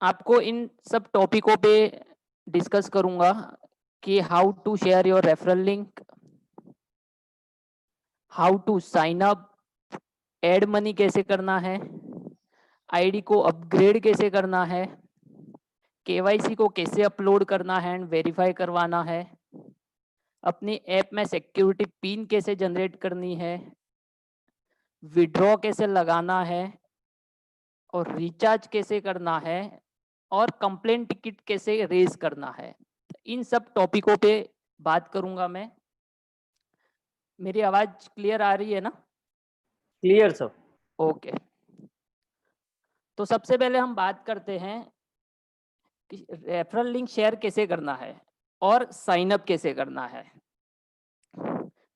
आपको इन सब टॉपिकों पे डिस्कस करूंगा कि how to share your referral link, how to sign up, add money कैसे करना है, आईडी को अपग्रेड कैसे करना है, केवाईसी को कैसे अपलोड करना है एंड वेरीफाई करवाना है, अपनी ऐप में सिक्योरिटी पिन कैसे जनरेट करनी है, विड्रॉ कैसे लगाना है और रिचार्ज कैसे करना है और कंप्लेंट टिकट कैसे रेज करना है। इन सब टॉपिकों पे बात करूंगा मैं। मेरी आवाज क्लियर आ रही है ना? Clear sir. ओके, तो सबसे पहले हम बात करते हैं कि रेफरल लिंक शेयर कैसे करना है और साइन अप कैसे करना है।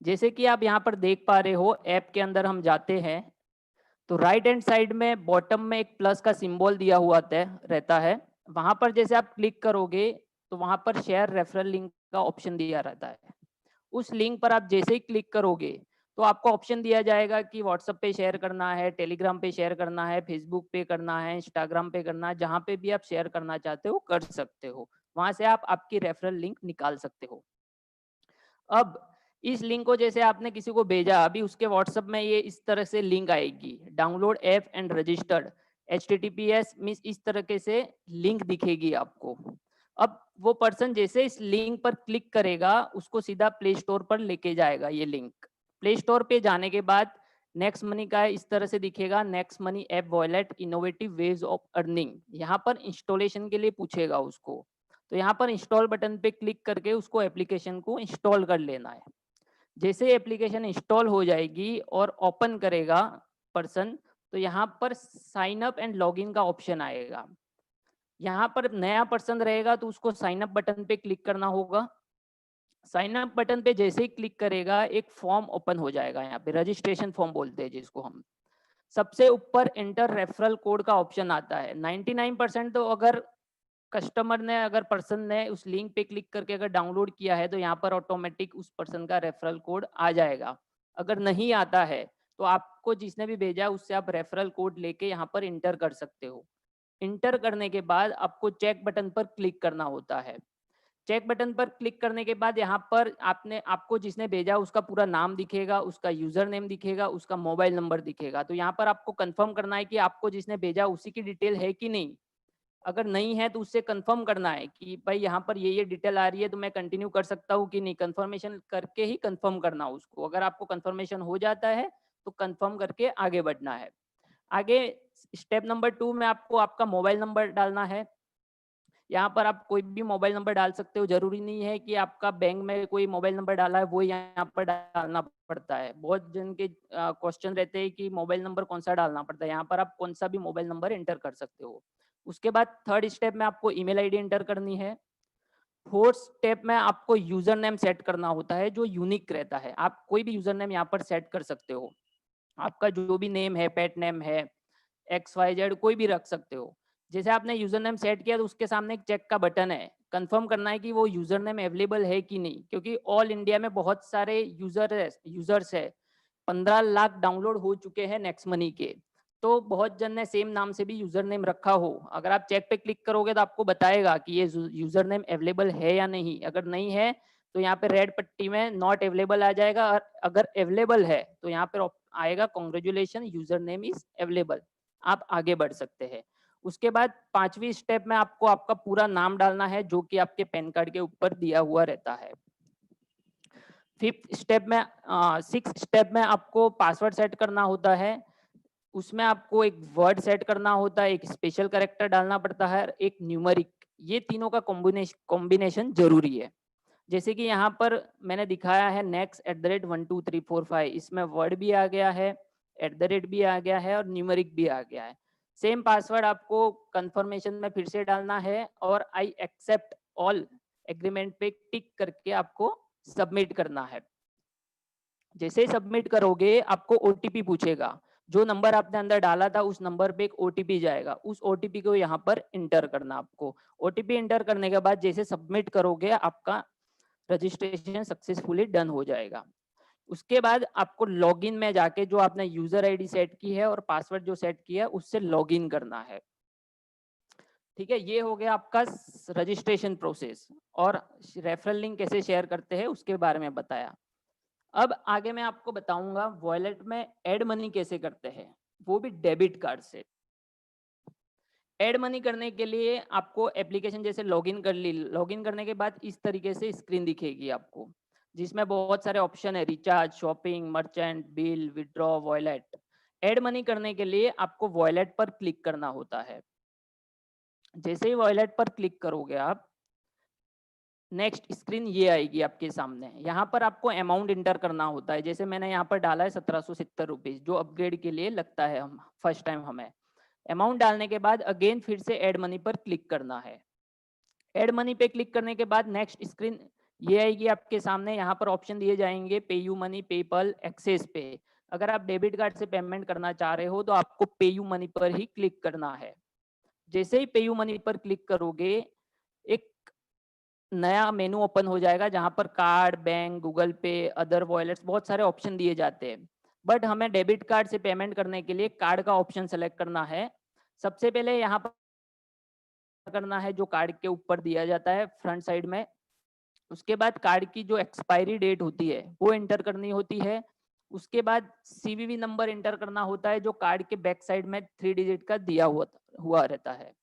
जैसे कि आप यहाँ पर देख पा रहे हो, ऐप के अंदर हम जाते हैं तो राइट हैंड साइड में बॉटम में एक प्लस का सिंबल दिया हुआ रहता है। वहां पर जैसे आप क्लिक करोगे तो वहां पर शेयर रेफरल लिंक का ऑप्शन दिया रहता है। उस लिंक पर आप जैसे ही क्लिक करोगे तो आपको ऑप्शन दिया जाएगा कि व्हाट्सएप पे शेयर करना है, टेलीग्राम पे शेयर करना है, फेसबुक पे करना है, इंस्टाग्राम पे करना है। जहां पे भी आप शेयर करना चाहते हो कर सकते हो। वहां से आप आपकी रेफरल लिंक निकाल सकते हो। अब इस लिंक को जैसे आपने किसी को भेजा, अभी उसके व्हाट्सएप में ये इस तरह से लिंक आएगी, download app and registered HTTPS means इस तरह से लिंक दिखेगी आपको। अब वो पर्सन जैसे इस लिंक पर क्लिक करेगा उसको सीधा प्ले स्टोर पर लेके जाएगा। ये लिंक प्ले स्टोर पे जाने के बाद नेक्स्ट मनी का इस तरह से दिखेगा, next money app wallet innovative ways of earning. यहाँ पर इंस्टॉलेशन के लिए पूछेगा उसको, तो यहाँ पर इंस्टॉल बटन पे क्लिक करके उसको एप्लीकेशन को इंस्टॉल कर लेना है। जैसे एप्लीकेशन इंस्टॉल हो जाएगी और ओपन करेगा पर्सन, तो यहाँ पर साइन अप एंड लॉगिन का ऑप्शन आएगा। यहाँ पर नया पर्सन रहेगा तो उसको साइन अप बटन पे क्लिक करना होगा। साइन अप बटन पे जैसे ही क्लिक करेगा एक फॉर्म ओपन हो जाएगा, यहाँ पे रजिस्ट्रेशन फॉर्म बोलते हैं जिसको हम। सबसे ऊपर एंटर रेफरल कोड का ऑप्शन आता है। 99% तो अगर कस्टमर ने, अगर पर्सन ने उस लिंक पे क्लिक करके अगर डाउनलोड किया है तो यहाँ पर ऑटोमेटिक उस पर्सन का रेफरल कोड आ जाएगा। अगर नहीं आता है तो आपको जिसने भी भेजा उससे आप रेफरल कोड लेके यहाँ पर इंटर कर सकते हो। इंटर करने के बाद आपको चेक बटन पर क्लिक करना होता है। चेक बटन पर क्लिक करने के बाद यहाँ पर आपको जिसने भेजा उसका पूरा नाम दिखेगा, उसका यूजर नेम दिखेगा, उसका मोबाइल नंबर दिखेगा। तो यहाँ पर आपको कंफर्म करना है कि आपको जिसने भेजा उसी की डिटेल है कि नहीं। अगर नहीं है तो उससे कंफर्म करना है कि भाई यहाँ पर ये डिटेल आ रही है तो मैं कंटिन्यू कर सकता हूँ कि नहीं। कंफर्मेशन करके ही कंफर्म करना उसको। अगर आपको कंफर्मेशन हो जाता है तो कंफर्म करके आगे बढ़ना है। आगे स्टेप नंबर 2 में आपको आपका मोबाइल नंबर डालना है। यहाँ पर आप कोई भी मोबाइल नंबर डाल सकते हो। जरूरी नहीं है कि आपका बैंक में कोई मोबाइल नंबर डाला है वो यहाँ पर डालना पड़ता है। बहुत जन के क्वेश्चन रहते हैं कि मोबाइल नंबर कौन सा डालना पड़ता है। यहाँ पर आप कौन सा भी मोबाइल नंबर एंटर कर सकते हो। उसके बाद थर्ड स्टेप में आपको ईमेल आईडी एंटर करनी है। फोर्थ स्टेप में आपको यूजर नेम सेट करना होता है जो यूनिक रहता है। आप कोई भी यूजर नेम यहाँ पर सेट कर सकते हो। आपका जो भी नेम है, पेट नेम है, XYZ कोई भी रख सकते हो। जैसे आपने यूजर नेम सेट किया तो उसके सामने एक चेक का बटन है, कंफर्म करना है कि वो यूजर नेम अवेलेबल है कि नहीं। क्योंकि ऑल इंडिया में बहुत सारे यूजर्स है। 15 लाख डाउनलोड हो चुके हैं नेक्स्ट मनी के। तो बहुत जन ने सेम नाम से भी यूजर नेम रखा हो। अगर आप चेक पे क्लिक करोगे तो आपको बताएगा कि ये यूजर नेम अवेलेबल है या नहीं। अगर नहीं है तो यहाँ पे रेड पट्टी में नॉट अवेलेबल आ जाएगा, और अगर अवेलेबल है तो यहाँ पे आएगा congratulation user name is available. आप आगे बढ़ सकते हैं। उसके बाद पांचवी स्टेप में आपको आपका पूरा नाम डालना है जो कि आपके पैन कार्ड के ऊपर दिया हुआ रहता है। फिफ्थ स्टेप में सिक्स स्टेप में आपको पासवर्ड सेट करना होता है। उसमें आपको एक वर्ड सेट करना होता है, एक स्पेशल कैरेक्टर डालना पड़ता है, एक न्यूमेरिक। ये तीनों का कॉम्बिनेशन जरूरी है। जैसे कि यहाँ पर मैंने दिखाया है next@12345, इसमें वर्ड भी आ गया है, @ भी आ गया है और न्यूमेरिक भी आ गया है। सेम पासवर्ड आपको कंफर्मेशन में फिर से डालना है और आई एक्सेप्ट ऑल एग्रीमेंट पे टिक करके आपको सबमिट करना है। जैसे ही सबमिट करोगे आपको ओटीपी पूछेगा। जो नंबर आपने अंदर डाला था उस नंबर पे एक ओटीपी जाएगा, उस ओटीपी को यहाँ पर इंटर करना आपको। ओटीपी इंटर करने के बाद जैसे सबमिट करोगे आपका रजिस्ट्रेशन सक्सेसफुली डन हो जाएगा। उसके बाद आपको लॉगिन में जाके जो आपने यूजर आईडी सेट की है और पासवर्ड जो सेट किया है उससे लॉगिन करना है। ठीक है, ये हो गया आपका रजिस्ट्रेशन प्रोसेस और रेफरल लिंक कैसे शेयर करते हैं उसके बारे में बताया। अब आगे मैं आपको बताऊंगा वॉलेट में ऐड मनी कैसे करते हैं, वो भी डेबिट कार्ड से। ऐड मनी करने के लिए आपको एप्लीकेशन जैसे लॉगिन कर ली, लॉगिन करने के बाद इस तरीके से स्क्रीन दिखेगी आपको, जिसमें बहुत सारे ऑप्शन है, recharge, shopping, merchant, bill, withdraw, wallet. Add money करने के लिए आपको वॉलेट पर क्लिक करना होता है। जैसे ही वॉलेट पर क्लिक करोगे आप, नेक्स्ट स्क्रीन ये आएगी आपके सामने। यहाँ पर आपको अमाउंट इंटर करना होता है, जैसे मैंने यहाँ पर डाला है 1770 रुपीज, जो अपग्रेड के लिए लगता है हम फर्स्ट टाइम हमें। अमाउंट डालने के बाद अगेन फिर से ऐड मनी पर क्लिक करना है। ऐड मनी पे क्लिक करने के बाद नेक्स्ट स्क्रीन ये आएगी आपके सामने। यहाँ पर ऑप्शन दिए जाएंगे पे यू मनी, पेपल, एक्सेस पे। अगर आप डेबिट कार्ड से पेमेंट करना चाह रहे हो तो आपको पे यू मनी पर ही क्लिक करना है। जैसे ही पे यू मनी पर क्लिक करोगे एक नया मेनू ओपन हो जाएगा, जहां पर कार्ड, बैंक, गूगल पे, अदर वॉलेट्स, बहुत सारे ऑप्शन दिए जाते हैं। बट हमें डेबिट कार्ड से पेमेंट करने के लिए कार्ड का ऑप्शन सेलेक्ट करना है। सबसे पहले यहाँ पर करना है जो कार्ड के ऊपर दिया जाता है फ्रंट साइड में। उसके बाद कार्ड की जो एक्सपायरी डेट होती है वो एंटर करनी होती है। उसके बाद सीवीवी नंबर एंटर करना होता है, जो कार्ड के बैक साइड में 3 डिजिट का दिया हुआ रहता है।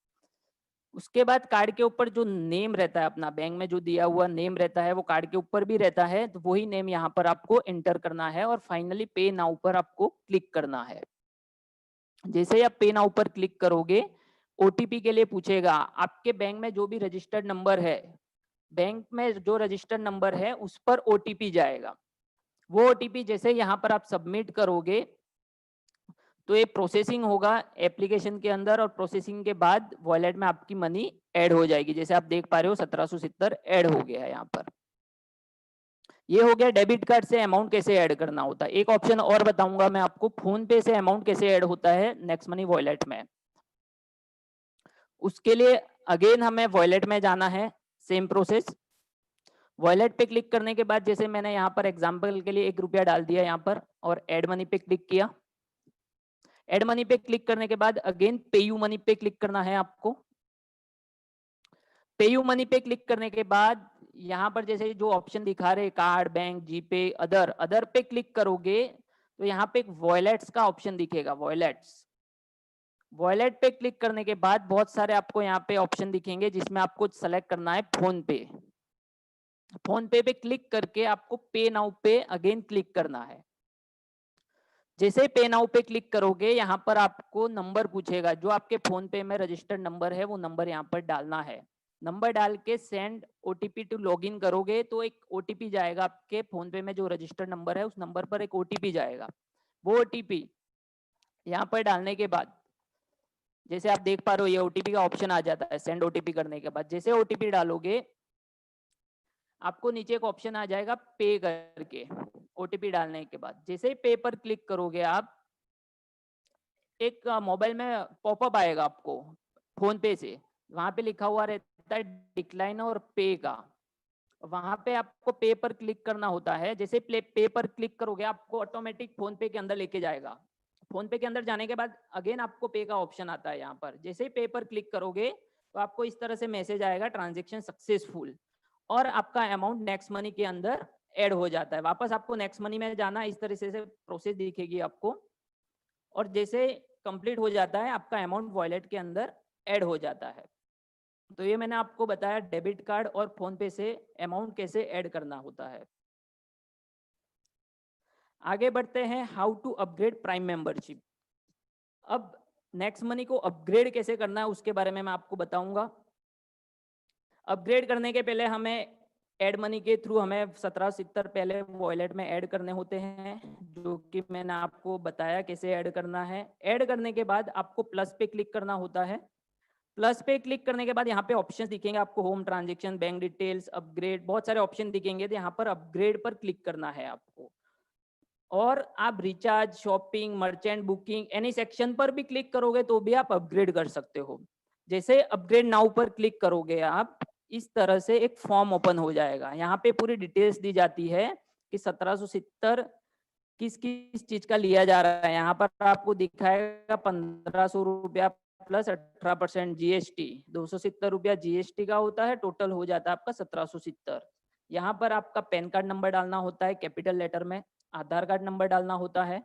उसके बाद कार्ड के ऊपर जो नेम रहता है, अपना बैंक में जो दिया हुआ नेम रहता है वो कार्ड के ऊपर भी रहता है, तो वही नेम यहाँ पर आपको एंटर करना है और फाइनली पे नाउ पर आपको क्लिक करना है। जैसे ही आप पे नाउ पर क्लिक करोगे ओटीपी के लिए पूछेगा। आपके बैंक में जो भी रजिस्टर्ड नंबर है, बैंक में जो रजिस्टर्ड नंबर है उस पर ओटीपी जाएगा। वो ओटीपी जैसे यहाँ पर आप सबमिट करोगे तो ये प्रोसेसिंग होगा एप्लीकेशन के अंदर, और प्रोसेसिंग के बाद वॉलेट में आपकी मनी ऐड हो जाएगी। जैसे आप देख पा रहे हो 1770 ऐड हो गया है यहाँ पर। ये हो गया डेबिट कार्ड से अमाउंट कैसे ऐड करना होता है। एक ऑप्शन और बताऊंगा मैं आपको, फोन पे से अमाउंट कैसे ऐड होता है नेक्स्ट मनी वॉलेट में। उसके लिए अगेन हमें वॉलेट में जाना है, सेम प्रोसेस। वॉलेट पे क्लिक करने के बाद जैसे मैंने यहाँ पर एग्जांपल के लिए 1 रुपया डाल दिया यहाँ पर और ऐड मनी पे क्लिक किया। ऐड मनी पे क्लिक करने के बाद अगेन पे यू मनी पे क्लिक करना है आपको। पे यू मनी पे क्लिक करने के बाद यहाँ पर जैसे जो ऑप्शन दिखा रहे कार्ड, बैंक, जीपे, अदर पे क्लिक करोगे तो यहाँ पे एक वॉलेट्स का ऑप्शन दिखेगा, वॉलेट्स। वॉलेट पे क्लिक करने के बाद बहुत सारे आपको यहाँ पे ऑप्शन दिखेंगे, जिसमें आपको सेलेक्ट करना है फोन पे। फोन पे पे क्लिक करके आपको पे नाउ पे अगेन क्लिक करना है। जैसे पे नाउ पे क्लिक करोगे यहाँ पर आपको नंबर पूछेगा, जो आपके फोन पे में रजिस्टर्ड नंबर है वो नंबर यहाँ पर डालना है। नंबर डाल के सेंड ओटीपी टू लॉगिन करोगे तो एक ओटीपी जाएगा आपके फोन पे में, जो रजिस्टर्ड नंबर है उस नंबर पर एक ओटीपी जाएगा। वो ओटीपी यहाँ पर डालने के बाद जैसे आप देख पा रहे हो ये ओटीपी का ऑप्शन आ जाता है। सेंड ओटीपी करने के बाद जैसे ओटीपी डालोगे आपको नीचे एक ऑप्शन आ जाएगा पे करके। ओटीपी डालने के बाद जैसे ही पे पर क्लिक करोगे आप, एक मोबाइल में पॉपअप आएगा आपको फोन पे से। वहां पे लिखा हुआ रहता है डिक्लाइन और पे का। वहां पे आपको पे पर क्लिक करना होता है। जैसे पे पर क्लिक करोगे आपको ऑटोमेटिक फोन पे के अंदर लेके जाएगा। फोन पे के अंदर जाने के बाद अगेन आपको पे का ऑप्शन आता है यहाँ पर। जैसे ही पे पर क्लिक करोगे तो आपको इस तरह से मैसेज आएगा ट्रांजेक्शन सक्सेसफुल, और आपका अमाउंट नेक्स्ट मनी के अंदर ऐड हो जाता है। वापस आपको नेक्स्ट मनी में जाना, इस तरह से प्रोसेस दिखेगी आपको, और जैसे कंप्लीट हो जाता है आपका अमाउंट वॉलेट के अंदर ऐड हो जाता है। तो ये मैंने आपको बताया डेबिट कार्ड और फोन पे से अमाउंट कैसे ऐड करना होता है। आगे बढ़ते हैं, how to upgrade prime membership. अब नेक्स्ट मनी को अपग्रेड कैसे करना है उसके बारे में मैं आपको बताऊंगा। अपग्रेड करने के पहले हमें ऐड मनी के थ्रू हमें 1770 पहले वॉलेट में ऐड करने होते हैं, जो कि मैंने आपको बताया कैसे ऐड करना है। ऐड करने के बाद आपको प्लस पे क्लिक करना होता है। प्लस पे क्लिक करने के बाद यहाँ पे ऑप्शंस दिखेंगे आपको, home, transaction, bank details, upgrade, बहुत सारे ऑप्शन दिखेंगे। तो यहाँ पर अपग्रेड पर क्लिक करना है आपको, और आप recharge, shopping, merchant, booking any section पर भी क्लिक करोगे तो भी आप अपग्रेड कर सकते हो। जैसे अपग्रेड नाउ पर क्लिक करोगे आप, इस तरह से एक फॉर्म ओपन हो जाएगा। यहाँ पे पूरी डिटेल्स दी जाती है कि 1770 किस किस चीज का लिया जा रहा है। यहाँ पर आपको दिखाएगा 1500 रुपया प्लस 18% जीएसटी, 270 रुपया जीएसटी का होता है, टोटल हो जाता है आपका 1770। यहाँ पर आपका पैन कार्ड नंबर डालना होता है कैपिटल लेटर में, आधार कार्ड नंबर डालना होता है,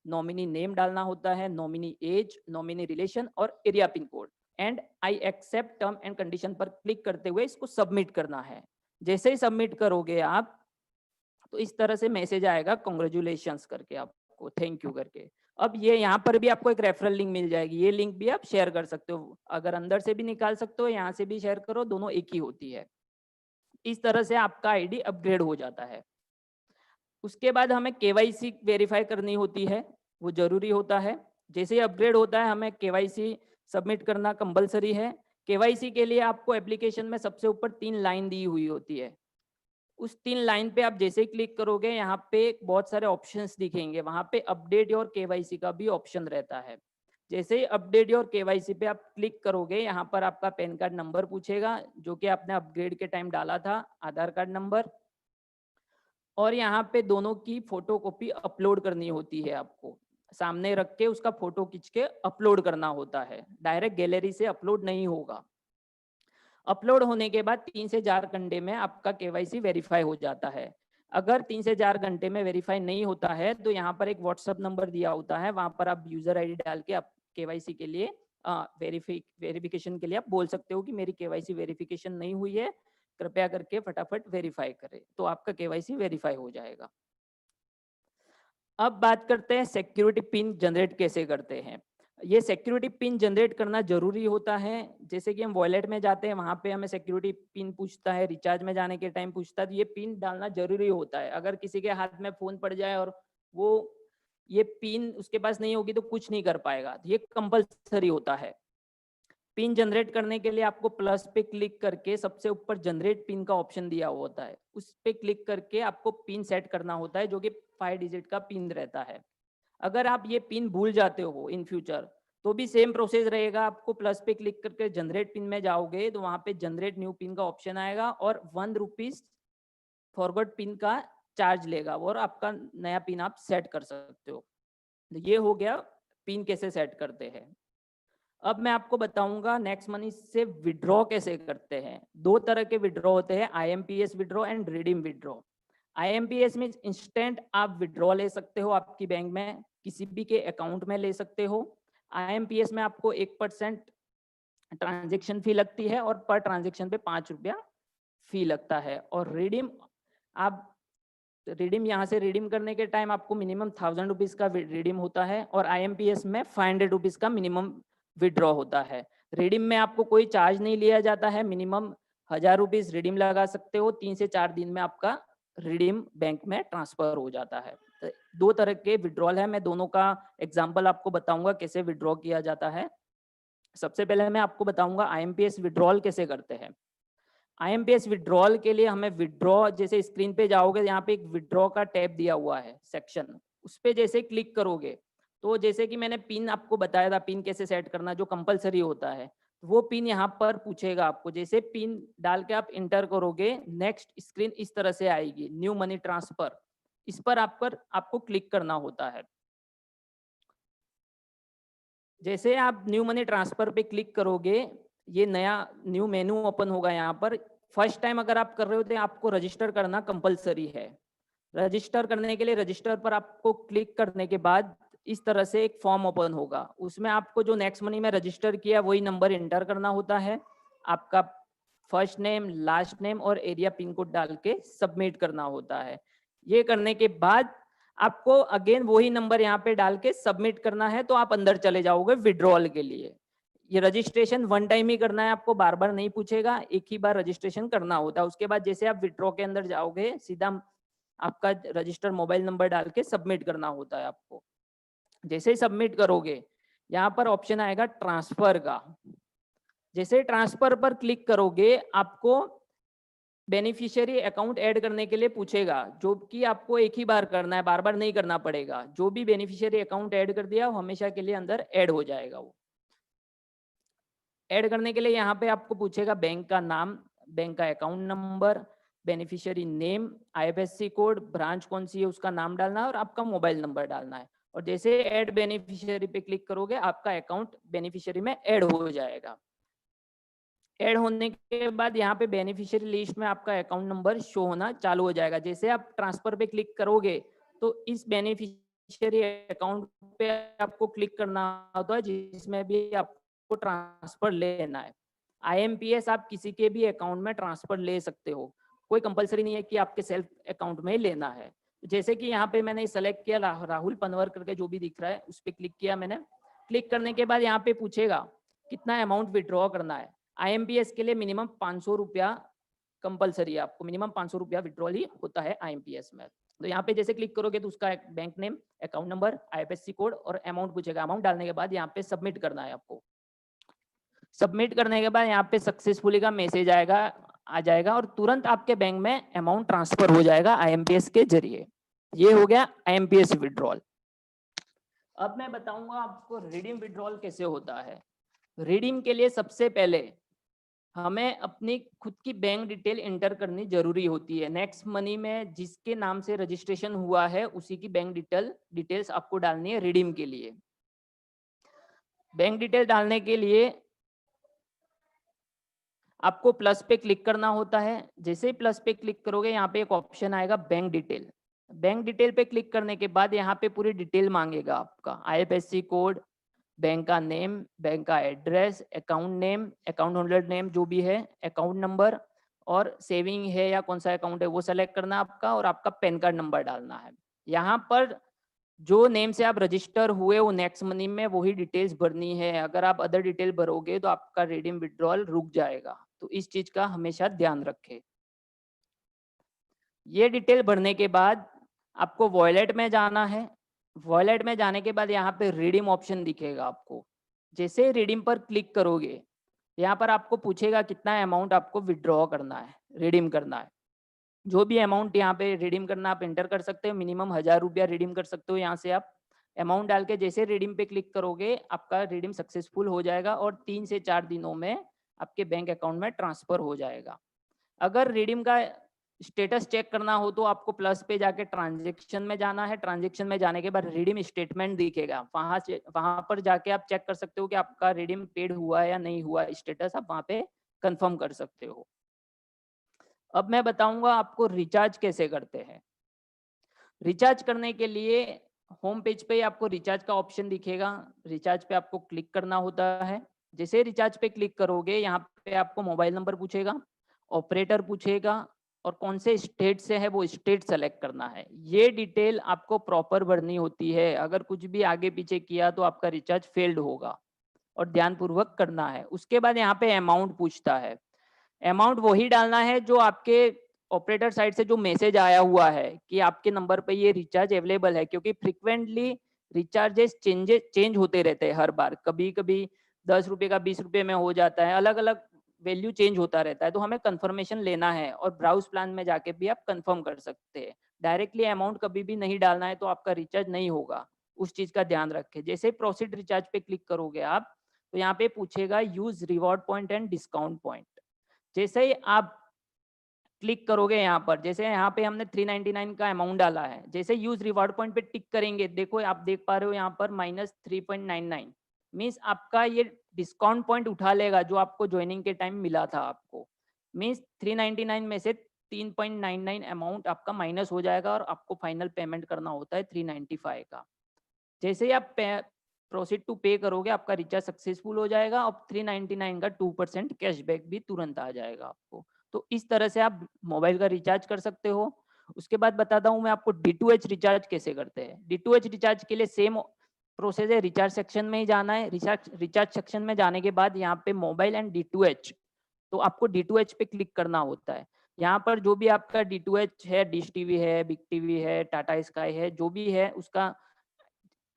नॉमिनी नेम डालना होता है, नॉमिनी एज, नॉमिनी रिलेशन और area pin code, and I accept term and condition पर क्लिक करते हुए इसको सबमिट करना है। जैसे ही सबमिट करोगे आप तो इस तरह से मैसेज आएगा कॉन्ग्रेचुलेशंस करके, आपको थैंक यू करके। अब ये यहाँ पर भी आपको एक रेफरल लिंक मिल जाएगी, ये लिंक भी आप शेयर कर सकते हो, अगर अंदर से भी निकाल सकते हो, यहाँ से भी शेयर करो, दोनों एक ही होती है। इस तरह से आपका आईडी अपग्रेड हो जाता है। उसके बाद हमें केवाईसी वेरीफाई करनी होती है, वो जरूरी होता है। जैसे ही अपग्रेड होता है हमें केवाईसी सबमिट करना कंपलसरी है। केवाईसी के लिए आपको एप्लीकेशन में सबसे ऊपर 3 लाइन दी हुई होती है, उस 3 लाइन पे आप जैसे ही क्लिक करोगे यहाँ पे बहुत सारे ऑप्शंस दिखेंगे, वहाँ पे अपडेट योर केवाईसी का भी ऑप्शन रहता है। जैसे ही अपडेट योर केवाईसी पे आप क्लिक करोगे यहाँ पर आपका पैन कार्ड नंबर पूछेगा जो कि आपने अपग्रेड के टाइम डाला था, आधार कार्ड नंबर, और यहाँ पे दोनों की फोटो कॉपी अपलोड करनी होती है। आपको सामने रख के उसका फोटो खींच के अपलोड करना होता है, डायरेक्ट गैलरी से अपलोड नहीं होगा। अपलोड होने के बाद 3 से 4 घंटे में आपका केवाईसी वेरीफाई हो जाता है। अगर 3 से 4 घंटे में वेरीफाई नहीं होता है तो यहाँ पर एक व्हाट्सएप नंबर दिया होता है, वहां पर आप यूजर आईडी डाल के आप केवाईसी के लिए वेरिफिकेशन के लिए आप बोल सकते हो कि मेरी केवाईसी वेरिफिकेशन नहीं हुई है, कृपया करके फटाफट वेरीफाई करें, तो आपका केवाईसी वेरीफाई हो जाएगा। अब बात करते हैं सिक्योरिटी पिन जनरेट कैसे करते हैं। ये सिक्योरिटी पिन जनरेट करना जरूरी होता है। जैसे कि हम वॉलेट में जाते हैं, वहां पे हमें सिक्योरिटी पिन पूछता है, रिचार्ज में जाने के टाइम पूछता है, तो ये पिन डालना जरूरी होता है। अगर किसी के हाथ में फोन पड़ जाए और वो ये पिन उसके पास नहीं होगी तो कुछ नहीं कर पाएगा, ये कंपलसरी होता है। पिन जनरेट करने के लिए आपको प्लस पे क्लिक करके सबसे ऊपर जनरेट पिन का ऑप्शन दिया हुआ होता है, उस पे क्लिक करके आपको पिन सेट करना होता है जो कि 5 डिजिट का पिन रहता है। अगर आप ये पिन भूल जाते हो इन फ्यूचर तो भी सेम प्रोसेस रहेगा, आपको प्लस पे क्लिक करके जनरेट पिन में जाओगे तो वहां पे जनरेट न्यू पिन का ऑप्शन आएगा और 1 रुपीज फॉरगॉट पिन का चार्ज लेगा और आपका नया पिन आप सेट कर सकते हो। ये हो गया पिन कैसे सेट करते हैं। अब मैं आपको बताऊंगा नेक्स्ट मनी से विड्रॉ कैसे करते हैं। 2 तरह के विड्रॉ होते हैं, IMPS withdraw and redeem withdraw. IMPS में इंस्टेंट आप विड्रॉ ले सकते हो, आपकी बैंक में किसी भी के अकाउंट में ले सकते हो। IMPS में आपको 1% ट्रांजेक्शन फी लगती है और पर ट्रांजेक्शन पे 5 रुपया फी लगता है। और रिडीम, आप रिडीम यहाँ से रिडीम करने के टाइम आपको मिनिमम 1000 रुपीज का रिडीम होता है और IMPS में 500 रुपीज का मिनिमम विड्रॉ होता है। रिडीम में आपको कोई चार्ज नहीं लिया जाता है, मिनिमम 1000 रुपीज रिडीम लगा सकते हो, 3 से 4 दिन में आपका रिडीम बैंक में ट्रांसफर हो जाता है। तो 2 तरह के विड्रॉल है, मैं दोनों का एग्जांपल आपको बताऊंगा कैसे विड्रॉ किया जाता है। सबसे पहले मैं आपको बताऊंगा IMPS विड्रॉल कैसे करते हैं। IMPS विड्रॉल के लिए हमें विड्रॉ, जैसे स्क्रीन पे जाओगे यहाँ पे एक विड्रॉ का टैब दिया हुआ है सेक्शन, उस पे जैसे क्लिक करोगे तो जैसे कि मैंने पिन आपको बताया था, पिन कैसे सेट करना जो कंपलसरी होता है, वो पिन यहाँ पर पूछेगा आपको। जैसे पिन डाल के आप इंटर करोगे नेक्स्ट स्क्रीन इस तरह से आएगी, न्यू मनी ट्रांसफर, इस पर आपको क्लिक करना होता है। जैसे आप न्यू मनी ट्रांसफर पे क्लिक करोगे ये नया न्यू मेनू ओपन होगा। यहाँ पर फर्स्ट टाइम अगर आप कर रहे हो तो आपको रजिस्टर करना कंपलसरी है। रजिस्टर करने के लिए रजिस्टर पर आपको क्लिक करने के बाद इस तरह से एक फॉर्म ओपन होगा, उसमें आपको जो नेक्स्ट मनी में रजिस्टर किया वही नंबर एंटर करना होता है, आपका फर्स्ट नेम, लास्ट नेम और एरिया पिन कोड डाल के सबमिट करना होता है। ये करने के बाद आपको अगेन वही नंबर यहाँ पे डाल के सबमिट करना है, तो आप अंदर चले जाओगे विड्रॉल के लिए। ये रजिस्ट्रेशन 1 टाइम ही करना है, आपको बार बार नहीं पूछेगा, एक ही बार रजिस्ट्रेशन करना होता है। उसके बाद जैसे आप विड्रॉ के अंदर जाओगे सीधा आपका रजिस्टर मोबाइल नंबर डाल के सबमिट करना होता है आपको। जैसे ही सबमिट करोगे यहाँ पर ऑप्शन आएगा ट्रांसफर का। जैसे ट्रांसफर पर क्लिक करोगे आपको बेनिफिशियरी अकाउंट ऐड करने के लिए पूछेगा, जो कि आपको एक ही बार करना है, बार बार नहीं करना पड़ेगा। जो भी बेनिफिशियरी अकाउंट ऐड कर दिया वो हमेशा के लिए अंदर ऐड हो जाएगा। वो ऐड करने के लिए यहाँ पे आपको पूछेगा बैंक का नाम, बैंक का account number, beneficiary name, IFSC code, branch कौन सी है उसका नाम डालना है और आपका मोबाइल नंबर डालना है। और जैसे ऐड बेनिफिशियरी पे क्लिक करोगे आपका अकाउंट बेनिफिशियरी में ऐड हो जाएगा। ऐड होने के बाद यहाँ पे बेनिफिशियरी लिस्ट में आपका अकाउंट नंबर शो होना चालू हो जाएगा। जैसे आप ट्रांसफर पे क्लिक करोगे तो इस बेनिफिशियरी अकाउंट पे आपको क्लिक करना होता है जिसमें भी आपको ट्रांसफर लेना है। IMPS आप किसी के भी अकाउंट में ट्रांसफर ले सकते हो, कोई कंपलसरी नहीं है कि आपके सेल्फ अकाउंट में ही लेना है। जैसे कि यहाँ पे मैंने सेलेक्ट किया राहुल पनवर करके जो भी दिख रहा है उस पर क्लिक किया मैंने। क्लिक करने के बाद यहाँ पे पूछेगा कितना अमाउंट विड्रॉ करना है। IMPS के लिए मिनिमम 500 रुपया कंपलसरी है, आपको मिनिमम 500 रुपया विड्रॉल ही होता है IMPS में। तो यहाँ पे जैसे क्लिक करोगे तो उसका bank name, account number, IFSC code और अमाउंट पूछेगा। अमाउंट डालने के बाद यहाँ पे सबमिट करना है आपको। सबमिट करने के बाद यहाँ पे सक्सेसफुली का मैसेज आ जाएगा और तुरंत आपके बैंक में अमाउंट ट्रांसफर हो जाएगा IMPS के जरिए। ये हो गया IMPS विड्रॉल। अब मैं बताऊंगा आपको रिडीम विड्रॉल कैसे होता है। रिडीम के लिए सबसे पहले हमें अपनी खुद की बैंक डिटेल एंटर करनी जरूरी होती है। नेक्स्ट मनी में जिसके नाम से रजिस्ट्रेशन हुआ है उसी की बैंक डिटेल्स आपको डालनी है रिडीम के लिए। बैंक डिटेल डालने के लिए आपको प्लस पे क्लिक करना होता है। जैसे ही प्लस पे क्लिक करोगे यहाँ पे एक ऑप्शन आएगा बैंक डिटेल। बैंक डिटेल पे क्लिक करने के बाद यहाँ पे पूरी डिटेल मांगेगा आपका IFSC कोड, बैंक का नेम, बैंक का address, account name, account holder name जो भी है, अकाउंट नंबर और सेविंग है या कौन सा अकाउंट है वो सेलेक्ट करना आपका और आपका पैन कार्ड नंबर डालना है। यहाँ पर जो नेम से आप रजिस्टर हुए वो नेक्स्ट मनी में वही डिटेल्स भरनी है। अगर आप अदर डिटेल भरोगे तो आपका रिडीम विड्रॉल रुक जाएगा, तो इस चीज का हमेशा ध्यान रखें। ये डिटेल भरने के बाद आपको वॉलेट में जाना है। वॉलेट में जाने के बाद यहाँ पे रिडीम ऑप्शन दिखेगा आपको। जैसे रिडीम पर क्लिक करोगे यहाँ पर आपको पूछेगा कितना अमाउंट आपको विड्रॉ करना है, रिडीम करना है। जो भी अमाउंट यहाँ पे रिडीम करना आप एंटर कर सकते हो। मिनिमम 1000 रुपया रिडीम कर सकते हो। यहाँ से आप अमाउंट डाल के जैसे रिडीम पे क्लिक करोगे आपका रिडीम सक्सेसफुल हो जाएगा और 3 से 4 दिनों में आपके बैंक अकाउंट में ट्रांसफर हो जाएगा। अगर रिडीम का स्टेटस चेक करना हो तो आपको प्लस पे जाके ट्रांजेक्शन में जाना है। ट्रांजेक्शन में जाने के बाद रिडीम स्टेटमेंट दिखेगा, वहां पर जाके आप चेक कर सकते हो कि आपका रिडीम पेड हुआ है या नहीं हुआ। स्टेटस आप वहां पे कंफर्म कर सकते हो। अब मैं बताऊंगा आपको रिचार्ज कैसे करते हैं। रिचार्ज करने के लिए होम पेज पे आपको रिचार्ज का ऑप्शन दिखेगा। रिचार्ज पे आपको क्लिक करना होता है। जैसे रिचार्ज पे क्लिक करोगे यहाँ पे आपको मोबाइल नंबर पूछेगा, ऑपरेटर पूछेगा और कौन से स्टेट से है वो स्टेट सेलेक्ट करना है। ये डिटेल आपको प्रॉपर भरनी होती है। अगर कुछ भी आगे पीछे किया तो आपका रिचार्ज फेल्ड होगा और ध्यानपूर्वक करना है। उसके बाद यहाँ पे अमाउंट पूछता है। अमाउंट वही डालना है जो आपके ऑपरेटर साइड से जो मैसेज आया हुआ है कि आपके नंबर पे ये रिचार्ज अवेलेबल है, क्योंकि फ्रिक्वेंटली रिचार्जेस चेंज होते रहते हैं हर बार। कभी कभी 10 रुपये का 20 रुपये में हो जाता है, अलग अलग वैल्यू चेंज होता रहता है। तो हमें कंफर्मेशन लेना है और ब्राउज प्लान में जाके भी आप कंफर्म कर सकते हैं। डायरेक्टली अमाउंट कभी भी नहीं डालना है तो आपका रिचार्ज नहीं होगा, उस चीज का ध्यान रखें। जैसे प्रोसीड रिचार्ज पे क्लिक करोगे आप तो यहाँ पे पूछेगा use reward point and discount point. जैसे ही आप क्लिक करोगे यहाँ पर, जैसे यहाँ पे हमने 399 का अमाउंट डाला है, जैसे यूज रिवॉर्ड पॉइंट पे टिक करेंगे, देखो आप देख पा रहे हो यहाँ पर -3.99 मीन्स आपका ये डिस्काउंट पॉइंट उठा लेगा जो आपको ज्वाइनिंग के टाइम मिला था आपको। मीन्स 399 में से 3.99 अमाउंट आपका माइनस हो जाएगा और आपको फाइनल पेमेंट करना होता है 395 का। जैसे ही आप प्रोसीड टू पे करोगे आपका रिचार्ज सक्सेसफुल हो जाएगा और 399 का 2% कैशबैक भी तुरंत आ जाएगा आपको। तो इस तरह से आप मोबाइल का रिचार्ज कर सकते हो। उसके बाद बताता हूँ मैं आपको D2H रिचार्ज कैसे करते हैं। D2H रिचार्ज के लिए सेम प्रोसेस है, रिचार्ज सेक्शन में ही जाना है। रिचार्ज सेक्शन में जाने के बाद यहाँ पे मोबाइल एंड D2H, तो आपको D2H पे क्लिक करना होता है। यहाँ पर जो भी आपका D2H है, डिश टीवी है, बिग टीवी है, टाटा स्काई है, जो भी है उसका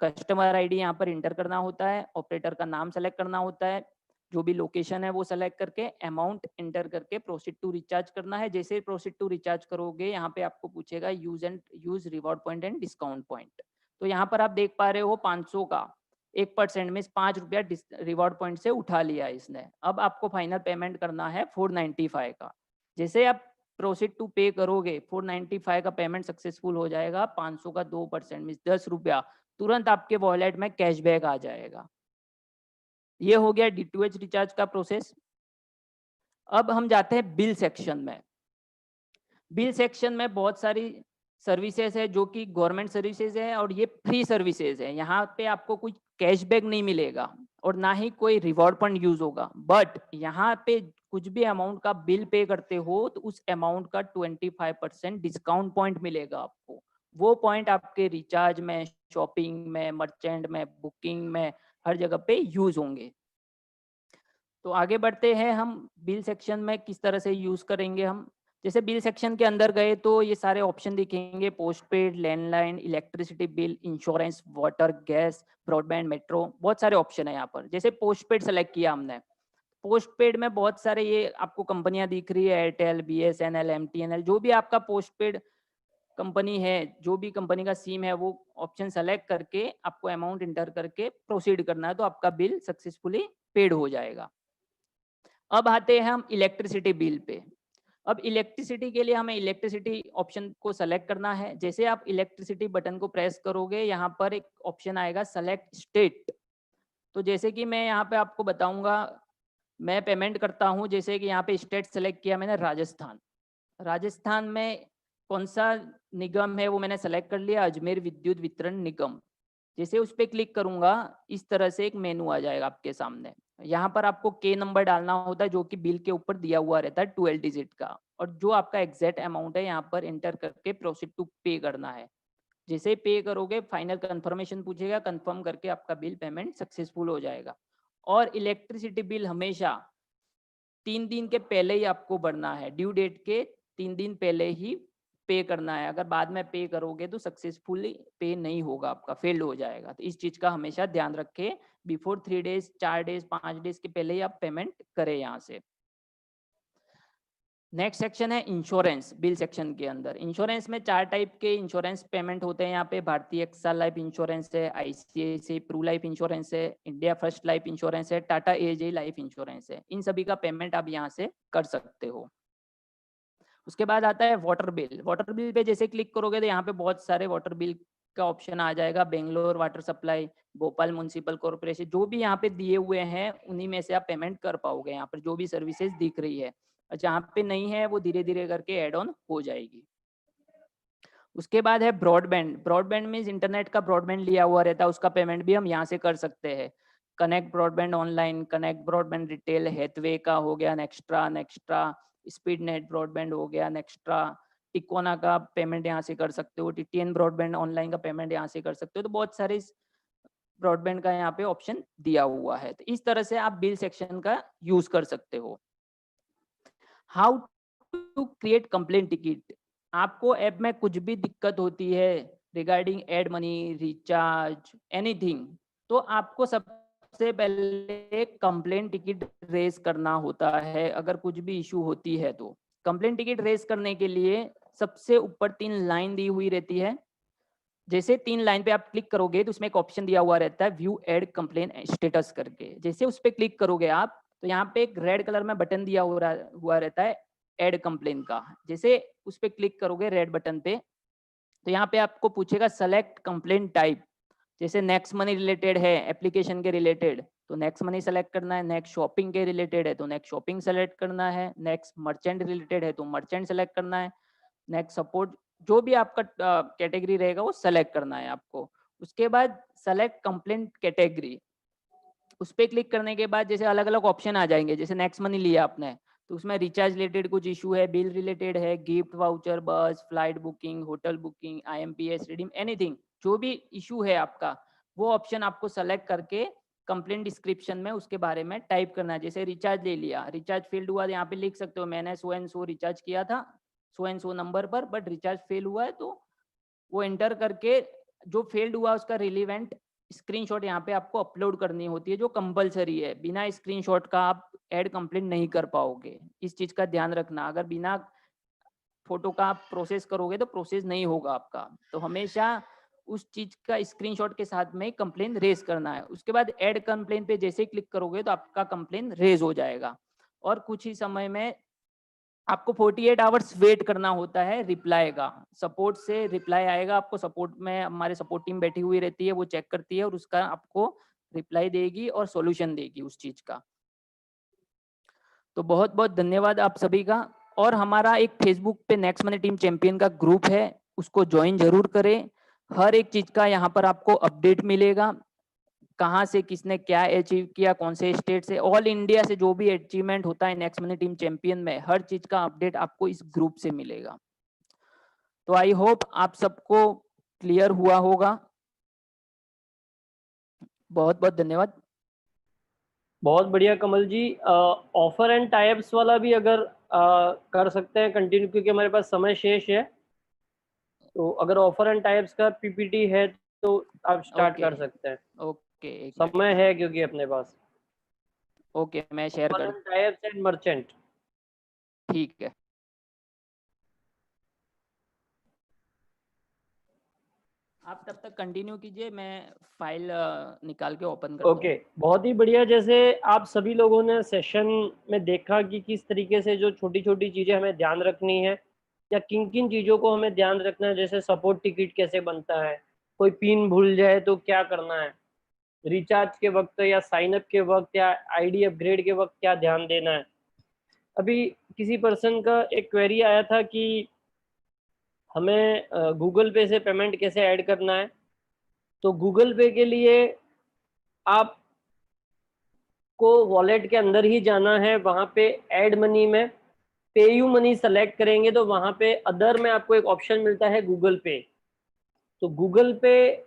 कस्टमर आईडी यहाँ पर इंटर करना होता है, ऑपरेटर का नाम सेलेक्ट करना होता है, जो भी लोकेशन है वो सेलेक्ट करके अमाउंट इंटर करके प्रोसीड टू रिचार्ज करना है। जैसे प्रोसीड टू रिचार्ज करोगे यहाँ पे आपको पूछेगा use reward point and discount point. तो यहाँ पर आप देख पा रहे हो 500 का 1% में 5 रुपया रिवॉर्ड पॉइंट से उठा लिया इसने। अब आपको फाइनल पेमेंट करना है 495 का। जैसे आप प्रोसीड टू पे करोगे 495 का पेमेंट सक्सेसफुल हो जाएगा। 500 का 2% मीन 10 रुपया तुरंत आपके वॉलेट में कैशबैक आ जाएगा। ये हो गया DTH रिचार्ज का प्रोसेस। अब हम जाते हैं बिल सेक्शन में। बिल सेक्शन में बहुत सारी सर्विसेज है जो कि गवर्नमेंट सर्विसेज है और ये फ्री सर्विसेज है। यहाँ पे आपको कुछ कैशबैक नहीं मिलेगा और ना ही कोई रिवॉर्ड पॉइंट यूज होगा, बट यहाँ पे कुछ भी अमाउंट का बिल पे करते हो तो उस अमाउंट का 25% डिस्काउंट पॉइंट मिलेगा आपको। वो पॉइंट आपके रिचार्ज में, शॉपिंग में, मर्चेंट में, बुकिंग में, हर जगह पे यूज होंगे। तो आगे बढ़ते हैं हम बिल सेक्शन में किस तरह से यूज करेंगे हम। जैसे बिल सेक्शन के अंदर गए तो ये सारे ऑप्शन दिखेंगे, postpaid, landline, electricity bill, insurance, water, gas, broadband, metro, बहुत सारे ऑप्शन है यहाँ पर। जैसे पोस्टपेड सेलेक्ट किया हमने, पोस्टपेड में बहुत सारे ये आपको कंपनियां दिख रही है, एयरटेल, BSNL, MTNL, जो भी आपका पोस्टपेड कंपनी है, जो भी कंपनी का सिम है, वो ऑप्शन सेलेक्ट करके आपको अमाउंट इंटर करके प्रोसीड करना है तो आपका बिल सक्सेसफुली पेड हो जाएगा। अब आते हैं हम इलेक्ट्रिसिटी बिल पे। अब इलेक्ट्रिसिटी के लिए हमें इलेक्ट्रिसिटी ऑप्शन को सेलेक्ट करना है। जैसे आप इलेक्ट्रिसिटी बटन को प्रेस करोगे, यहाँ पर एक ऑप्शन आएगा सेलेक्ट स्टेट। तो जैसे कि मैं यहाँ पे आपको बताऊंगा, मैं पेमेंट करता हूँ, जैसे कि यहाँ पे स्टेट सेलेक्ट किया मैंने राजस्थान। राजस्थान में कौन सा निगम है वो मैंने सेलेक्ट कर लिया, अजमेर विद्युत वितरण निगम। जैसे उस पर क्लिक करूंगा, इस तरह से एक मेनू आ जाएगा आपके सामने। यहाँ पर आपको के नंबर डालना होता है जो कि बिल के ऊपर दिया हुआ रहता है 12 डिजिट का, और जो आपका एग्जैक्ट अमाउंट है यहाँ पर एंटर करके प्रोसीड टू पे करना है। जैसे पे करोगे फाइनल कंफर्मेशन पूछेगा, कंफर्म करके आपका बिल पेमेंट सक्सेसफुल हो जाएगा। और इलेक्ट्रिसिटी बिल हमेशा 3 दिन के पहले ही आपको भरना है, ड्यू डेट के 3 दिन पहले ही पे करना है। अगर बाद में पे करोगे तो सक्सेसफुली पे नहीं होगा, आपका फेल्ड हो जाएगा। तो इस चीज का हमेशा ध्यान रखें, बिफोर 3 डेज, 4 डेज, 5 डेज के पहले ही आप पेमेंट करें यहाँ से। नेक्स्ट सेक्शन है इंश्योरेंस। बिल सेक्शन के अंदर इंश्योरेंस में 4 टाइप के इंश्योरेंस पेमेंट होते हैं यहाँ पे। भारतीय एक्सा लाइफ इंश्योरेंस है, ICICI प्रू लाइफ इंश्योरेंस है, इंडिया फर्स्ट लाइफ इंश्योरेंस है, टाटा AJ लाइफ इंश्योरेंस है। इन सभी का पेमेंट आप यहाँ से कर सकते हो। उसके बाद आता है water bill. Water bill pay जैसे क्लिक करोगे तो यहाँ पे बहुत सारे वाटर बिल का ऑप्शन आ जाएगा। Bangalore water supply, Bhopal municipal corporation, जो भी यहाँ पे दिए हुए हैं उन्हीं में से आप पेमेंट कर पाओगे। यहाँ पर जो भी सर्विसेज दिख रही है, जहाँ पे नहीं है वो धीरे धीरे करके एड ऑन हो जाएगी। उसके बाद है ब्रॉडबैंड। ब्रॉडबैंड मीन्स इंटरनेट का ब्रॉडबैंड लिया हुआ रहता है, उसका पेमेंट भी हम यहाँ से कर सकते हैं। Connect broadband online, connect broadband retail, Hathway का हो गया, Nextra, Nextra speed net broadband हो गया, नेक्स्ट्रा, टिकोना का पेमेंट यहाँ से कर सकते हो, TTN ब्रॉडबैंड ऑनलाइन का पेमेंट यहाँ से कर सकते हो। तो बहुत सारे ब्रॉडबैंड का यहाँ पे ऑप्शन दिया हुआ है। तो इस तरह से आप बिल सेक्शन का यूज कर सकते हो। How to create complaint ticket. आपको ऐप में कुछ भी दिक्कत होती है regarding add money, recharge, anything, तो आपको सबसे पहले कंप्लेंट टिकट रेज करना होता है। अगर कुछ भी इशू होती है तो कंप्लेंट टिकट रेज करने के लिए सबसे ऊपर 3 लाइन दी हुई रहती है। जैसे 3 लाइन पे आप क्लिक करोगे तो उसमें एक ऑप्शन दिया हुआ रहता है व्यू एड कंप्लेन स्टेटस करके। जैसे उस पर क्लिक करोगे आप तो यहाँ पे एक रेड कलर में बटन दिया हुआ रहता है एड कंप्लेन का। जैसे उस पर क्लिक करोगे रेड बटन पे तो यहाँ पे आपको पूछेगा सेलेक्ट कंप्लेन टाइप। जैसे नेक्स्ट मनी रिलेटेड है, एप्लीकेशन के रिलेटेड, तो नेक्स्ट मनी सेलेक्ट करना है। नेक्स्ट शॉपिंग के रिलेटेड है तो नेक्स्ट शॉपिंग सेलेक्ट करना है। नेक्स्ट मर्चेंट रिलेटेड है तो मर्चेंट सेलेक्ट करना है। नेक्स्ट सपोर्ट, जो भी आपका कैटेगरी रहेगा वो सेलेक्ट करना है आपको। उसके बाद सेलेक्ट कंप्लेंट कैटेगरी, उस पर क्लिक करने के बाद जैसे अलग अलग ऑप्शन आ जाएंगे। जैसे नेक्स्ट मनी लिया आपने तो उसमें रिचार्ज रिलेटेड कुछ इशू है, बिल रिलेटेड है, गिफ्ट वाउचर, बस, flight booking, hotel booking, IMPS redeem, anything, जो भी इशू है आपका वो ऑप्शन आपको सेलेक्ट करके कंप्लेंट डिस्क्रिप्शन में उसके बारे में टाइप करना है। जैसे रिचार्ज ले लिया, रिचार्ज फेल्ड हुआ, यहाँ पे लिख सकते हो मैंने सो एंड सो रिचार्ज किया था सो एंड सो नंबर पर, बट रिचार्ज फेल हुआ है, तो वो एंटर करके जो फेल्ड हुआ उसका रिलीवेंट स्क्रीनशॉट यहाँ पे आपको अपलोड करनी होती है, जो कंपलसरी है। बिना स्क्रीनशॉट का आप ऐड कंप्लेंट नहीं कर पाओगे, इस चीज का ध्यान रखना। अगर बिना फोटो का आप प्रोसेस करोगे तो प्रोसेस नहीं होगा आपका। तो हमेशा उस चीज का स्क्रीनशॉट के साथ में कंप्लेन रेज करना है। उसके बाद ऐड कंप्लेन पे जैसे ही क्लिक करोगे तो आपका कंप्लेन रेज हो जाएगा और कुछ ही समय में आपको 48 आवर्स वेट करना होता है रिप्लाई का। सपोर्ट से रिप्लाई आएगा आपको, सपोर्ट में हमारे सपोर्ट टीम बैठी हुई रहती है, वो चेक करती है और उसका आपको रिप्लाई देगी और सॉल्यूशन देगी उस चीज का। तो बहुत बहुत धन्यवाद आप सभी का। और हमारा एक फेसबुक पे नेक्स्ट मनी टीम चैंपियन का ग्रुप है, उसको ज्वाइन जरूर करें। हर एक चीज का यहाँ पर आपको अपडेट मिलेगा, कहाँ से किसने क्या अचीव किया, कौन से स्टेट से, ऑल इंडिया से जो भी अचीवमेंट होता है नेक्स्ट मनी टीम चैंपियन में, हर चीज का अपडेट आपको इस ग्रुप से मिलेगा। तो आई होप आप सबको क्लियर हुआ होगा। बहुत बहुत धन्यवाद। बहुत बढ़िया कमल जी। ऑफर एंड टाइप्स वाला भी अगर कर सकते हैं कंटिन्यू, क्योंकि हमारे पास समय शेष है। तो अगर ऑफर एंड टाइप्स का पीपीटी है तो आप स्टार्ट ओके कर सकते हैं। ओके, एक समय मिनट। है क्योंकि अपने पास ओके, मैं शेयर ऑफर कर, एंड टाइप्स एंड मर्चेंट। ठीक है। आप तब तक कंटिन्यू कीजिए, मैं फाइल निकाल के ओपन करता ओके, हूँ। बहुत ही बढ़िया। जैसे आप सभी लोगों ने सेशन में देखा कि किस तरीके से जो छोटी छोटी चीज़ें हमें ध्यान रखनी है, या किन किन चीज़ों को हमें ध्यान रखना है। जैसे सपोर्ट टिकट कैसे बनता है, कोई पिन भूल जाए तो क्या करना है, रिचार्ज के वक्त या साइन अप के वक्त या आईडी अपग्रेड के वक्त क्या ध्यान देना है। अभी किसी पर्सन का एक क्वेरी आया था कि हमें गूगल पे से पेमेंट कैसे ऐड करना है। तो गूगल पे के लिए आप को वॉलेट के अंदर ही जाना है, वहां पे ऐड मनी में पे यू मनी सेलेक्ट करेंगे तो वहां पे अदर में आपको एक ऑप्शन मिलता है गूगल पे। तो गूगल पे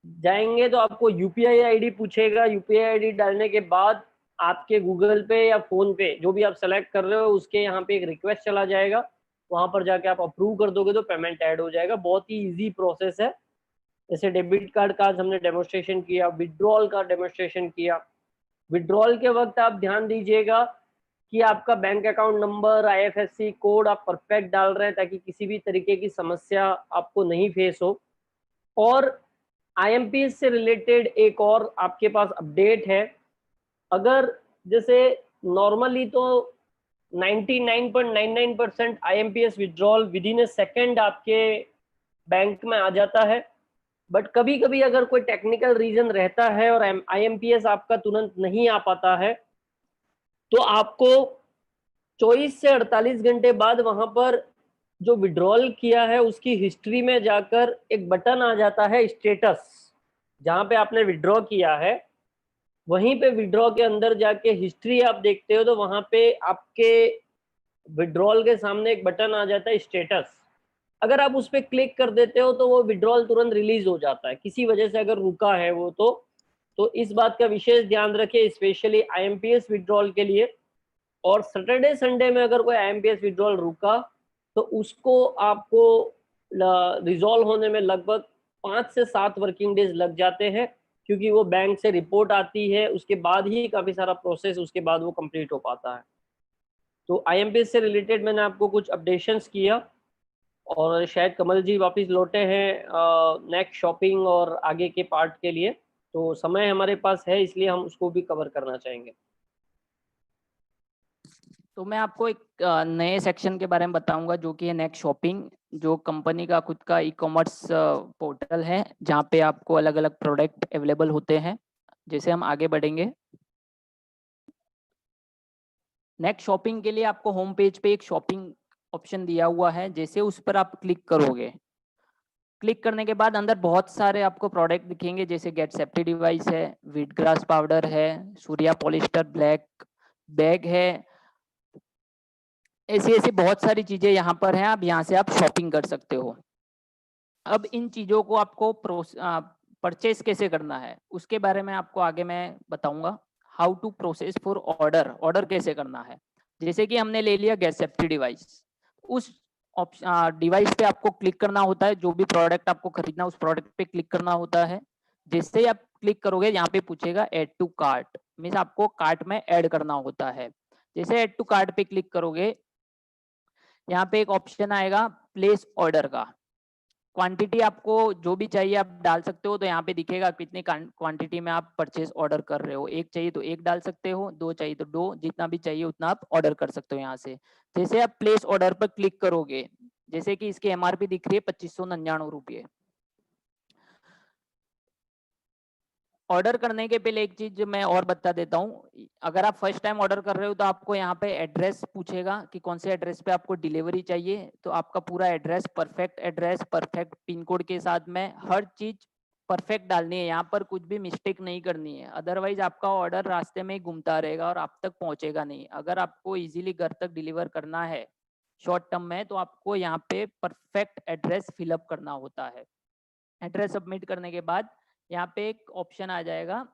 जाएंगे तो आपको यूपीआई आईडी पूछेगा। यूपीआई आईडी डालने के बाद आपके गूगल पे या फोन पे जो भी आप सेलेक्ट कर रहे हो उसके यहाँ पे एक रिक्वेस्ट चला जाएगा। वहां पर जाके आप अप्रूव कर दोगे तो पेमेंट ऐड हो जाएगा। बहुत ही इजी प्रोसेस है। जैसे डेबिट कार्ड का आज हमने डेमोस्ट्रेशन किया, विड्रॉल का डेमोस्ट्रेशन किया। विड्रॉल के वक्त आप ध्यान दीजिएगा कि आपका bank account number, IFSC code आप परफेक्ट डाल रहे हैं ताकि किसी भी तरीके की समस्या आपको नहीं फेस हो। और आईएमपीएस से रिलेटेड एक और आपके पास अपडेट है। अगर जैसे नॉर्मली तो 99.99% IMPS withdrawal with in A second आपके बैंक में आ जाता है। बट कभी कभी अगर कोई टेक्निकल रीजन रहता है और आईएमपीएस आपका तुरंत नहीं आ पाता है तो आपको 24 से 48 घंटे बाद वहां पर जो विड्रॉल किया है उसकी हिस्ट्री में जाकर एक बटन आ जाता है स्टेटस। जहां पे आपने विड्रॉ किया है वहीं पे विड्रॉ के अंदर जाके हिस्ट्री आप देखते हो तो वहां पे आपके विड्रॉल के सामने एक बटन आ जाता है स्टेटस। अगर आप उस पर क्लिक कर देते हो तो वो विड्रॉल तुरंत रिलीज हो जाता है। किसी वजह से अगर रुका है वो तो इस बात का विशेष ध्यान रखें, स्पेशली आईएमपीएस विड्रॉल के लिए। और सैटरडे संडे में अगर कोई आईएमपीएस विड्रॉल रुका तो उसको आपको रिजॉल्व होने में लगभग 5 से 7 वर्किंग डेज लग जाते हैं, क्योंकि वो बैंक से रिपोर्ट आती है उसके बाद ही काफ़ी सारा प्रोसेस उसके बाद वो कंप्लीट हो पाता है। तो आईएमपीएस से रिलेटेड मैंने आपको कुछ अपडेशंस किया। और शायद कमल जी वापस लौटे हैं नेक्स्ट शॉपिंग और आगे के पार्ट के लिए। तो समय हमारे पास है इसलिए हम उसको भी कवर करना चाहेंगे। तो मैं आपको एक नए सेक्शन के बारे में बताऊंगा जो कि है नेक्स्ट शॉपिंग, जो कंपनी का खुद का ई कॉमर्स पोर्टल है जहाँ पे आपको अलग अलग प्रोडक्ट अवेलेबल होते हैं। जैसे हम आगे बढ़ेंगे, नेक्स्ट शॉपिंग के लिए आपको होम पेज पे एक शॉपिंग ऑप्शन दिया हुआ है। जैसे उस पर आप क्लिक करोगे, क्लिक करने के बाद अंदर बहुत सारे आपको प्रोडक्ट दिखेंगे, जैसे गेट सेफ्टी डिवाइस है, वीट ग्रास पाउडर है, सूर्या पॉलिस्टर ब्लैक बैग है, ऐसी ऐसी बहुत सारी चीजें यहाँ पर हैं। आप यहाँ से आप शॉपिंग कर सकते हो। अब इन चीजों को आपको परचेस कैसे करना है उसके बारे में आपको आगे मैं बताऊंगा। How to process for order, order कैसे करना है। जैसे कि हमने ले लिया गैस सेफ्टी डिवाइस, उस डिवाइस पे आपको क्लिक करना होता है। जो भी प्रोडक्ट आपको खरीदना उस प्रोडक्ट पे क्लिक करना होता है। जैसे ही आप क्लिक करोगे यहाँ पे पूछेगा ऐड टू कार्ट, मीन्स आपको कार्ट में ऐड करना होता है। जैसे ऐड टू कार्ट पे क्लिक करोगे यहाँ पे एक ऑप्शन आएगा प्लेस ऑर्डर का। क्वांटिटी आपको जो भी चाहिए आप डाल सकते हो, तो यहाँ पे दिखेगा कितनी क्वांटिटी में आप परचेज ऑर्डर कर रहे हो। एक चाहिए तो एक डाल सकते हो, 2 चाहिए तो 2, जितना भी चाहिए उतना आप ऑर्डर कर सकते हो यहाँ से। जैसे आप प्लेस ऑर्डर पर क्लिक करोगे, जैसे कि इसकी एमआरपी दिख रही है 2599 रुपये। ऑर्डर करने के पहले एक चीज मैं और बता देता हूँ, अगर आप फर्स्ट टाइम ऑर्डर कर रहे हो तो आपको यहाँ पे एड्रेस पूछेगा कि कौन से एड्रेस पे आपको डिलीवरी चाहिए, तो आपका पूरा एड्रेस, परफेक्ट पिन कोड के साथ में हर चीज परफेक्ट डालनी है, यहाँ पर कुछ भी मिस्टेक नहीं करनी है, अदरवाइज आपका ऑर्डर रास्ते में ही घूमता रहेगा और आप तक पहुंचेगा नहीं। अगर आपको इजीली घर तक डिलीवर करना है शॉर्ट टर्म में, तो आपको यहाँ पे परफेक्ट एड्रेस फिलअप करना होता है। एड्रेस सबमिट करने के बाद यहाँ पे एक ऑप्शन आ जाएगा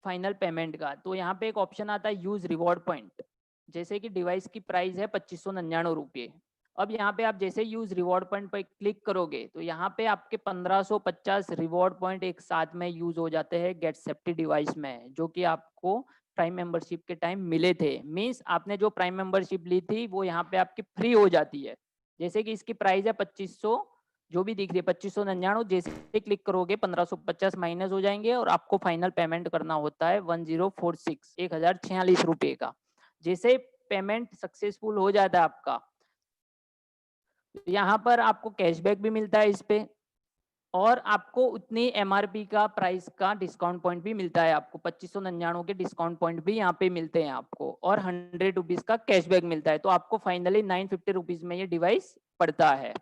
फाइनल पेमेंट का, तो यहाँ पे एक ऑप्शन आता है यूज रिवॉर्ड पॉइंट। जैसे कि डिवाइस की प्राइस है 2599 रुपये। अब यहाँ पे आप जैसे यूज रिवॉर्ड पॉइंट पर क्लिक करोगे तो यहाँ पे आपके 1550 रिवॉर्ड पॉइंट एक साथ में यूज हो जाते हैं गेट सेफ्टी डिवाइस में, जो कि आपको प्राइम मेंबरशिप के टाइम मिले थे। मीन्स आपने जो प्राइम मेंबरशिप ली थी वो यहाँ पे आपकी फ्री हो जाती है। जैसे कि इसकी प्राइस है 2500, जो भी दिख रही है 2599, जैसे क्लिक करोगे 1550 माइनस हो जाएंगे और आपको फाइनल पेमेंट करना होता है 1046 रुपए का। जैसे पेमेंट सक्सेसफुल हो जाता है आपका, यहाँ पर आपको कैशबैक भी मिलता है इस पे, और आपको उतनी एमआरपी का प्राइस का डिस्काउंट पॉइंट भी मिलता है। आपको 2599 के डिस्काउंट पॉइंट भी यहाँ पे मिलते हैं आपको, और 100 रुपीज का कैशबैक मिलता है। तो आपको फाइनली 950 रुपीज में ये डिवाइस पड़ता है।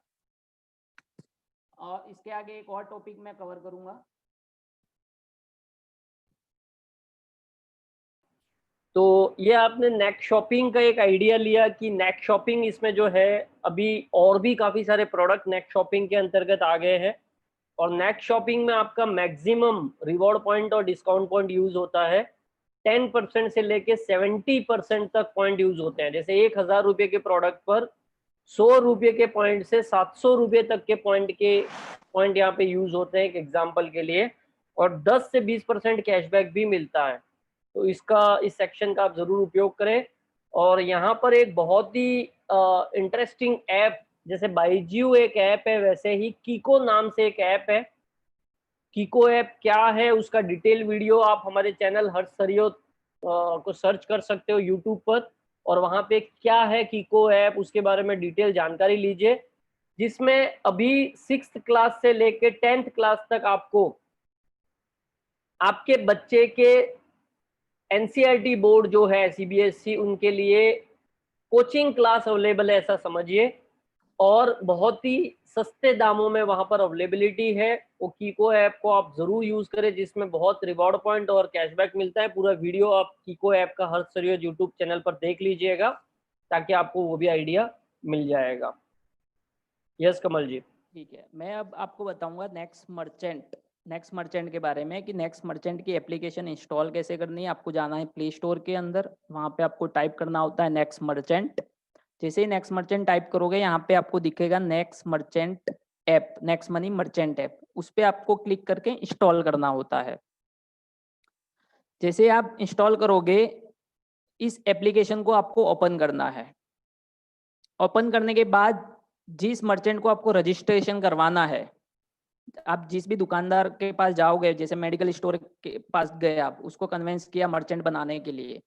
और इसके आगे एक और टॉपिक मैं कवर करूंगा। तो ये आपने नेट शॉपिंग का एक आइडिया लिया कि नेट शॉपिंग इसमें जो है, अभी और भी काफी सारे प्रोडक्ट नेट शॉपिंग के अंतर्गत आ गए हैं, और नेट शॉपिंग में आपका मैक्सिमम रिवॉर्ड पॉइंट और डिस्काउंट पॉइंट यूज होता है 10% से लेके 70% तक पॉइंट यूज होते हैं। जैसे 1000 रुपये के प्रोडक्ट पर 100 रुपये के पॉइंट से 700 रुपये तक के पॉइंट यहाँ पे यूज होते हैं एक एग्जाम्पल के लिए, और 10 से 20% कैशबैक भी मिलता है। तो इस सेक्शन का आप जरूर उपयोग करें। और यहाँ पर एक बहुत ही इंटरेस्टिंग ऐप, जैसे बाईजियो एक ऐप है, वैसे ही कीको नाम से एक ऐप है। कीको ऐप क्या है उसका डिटेल वीडियो आप हमारे चैनल हर्ष सरियो को सर्च कर सकते हो यूट्यूब पर, और वहां पे क्या है कीको ऐप उसके बारे में डिटेल जानकारी लीजिए, जिसमें अभी 6th क्लास से लेके 10th क्लास तक आपको आपके बच्चे के एनसीईआरटी बोर्ड जो है सीबीएसई, उनके लिए कोचिंग क्लास अवेलेबल है ऐसा समझिए, और बहुत ही सस्ते दामों में वहां पर अवेलेबिलिटी है। वो कीको ऐप को आप जरूर यूज करें, जिसमें बहुत रिवॉर्ड पॉइंट और कैशबैक मिलता है। पूरा वीडियो आप कीको ऐप का हर सरियस यूट्यूब चैनल पर देख लीजिएगा, ताकि आपको वो भी आइडिया मिल जाएगा। यस कमल जी। ठीक है, मैं अब आपको बताऊंगा नेक्स्ट मर्चेंट के बारे में, कि नेक्स्ट मर्चेंट की एप्लीकेशन इंस्टॉल कैसे करनी है। आपको जाना है प्ले स्टोर के अंदर, वहाँ पे आपको टाइप करना होता है नेक्स्ट मर्चेंट। जैसे ही नेक्स्ट मर्चेंट टाइप करोगे यहाँ पे आपको दिखेगा next merchant app, next money merchant app, उस पर आपको क्लिक करके इंस्टॉल करना होता है। जैसे आप इंस्टॉल करोगे, इस एप्लीकेशन को आपको ओपन करना है। ओपन करने के बाद जिस मर्चेंट को आपको रजिस्ट्रेशन करवाना है, आप जिस भी दुकानदार के पास जाओगे, जैसे मेडिकल स्टोर के पास गए, आप उसको कन्वेंस किया मर्चेंट बनाने के लिए,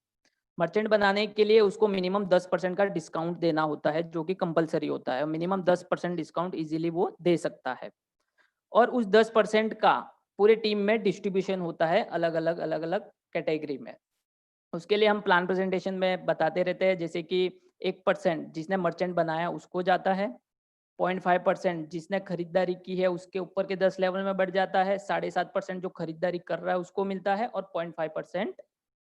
मर्चेंट बनाने के लिए उसको मिनिमम 10% का डिस्काउंट देना होता है, जो कि कंपलसरी होता है। मिनिमम 10% डिस्काउंट इजीली वो दे सकता है, और उस 10% का पूरे टीम में डिस्ट्रीब्यूशन होता है अलग अलग कैटेगरी में। उसके लिए हम प्लान प्रेजेंटेशन में बताते रहते हैं, जैसे कि 1% जिसने मर्चेंट बनाया उसको जाता है, 0.5% जिसने खरीदारी की है उसके ऊपर के 10 लेवल में बढ़ जाता है, 7.5% जो खरीदारी कर रहा है उसको मिलता है, और 0.5%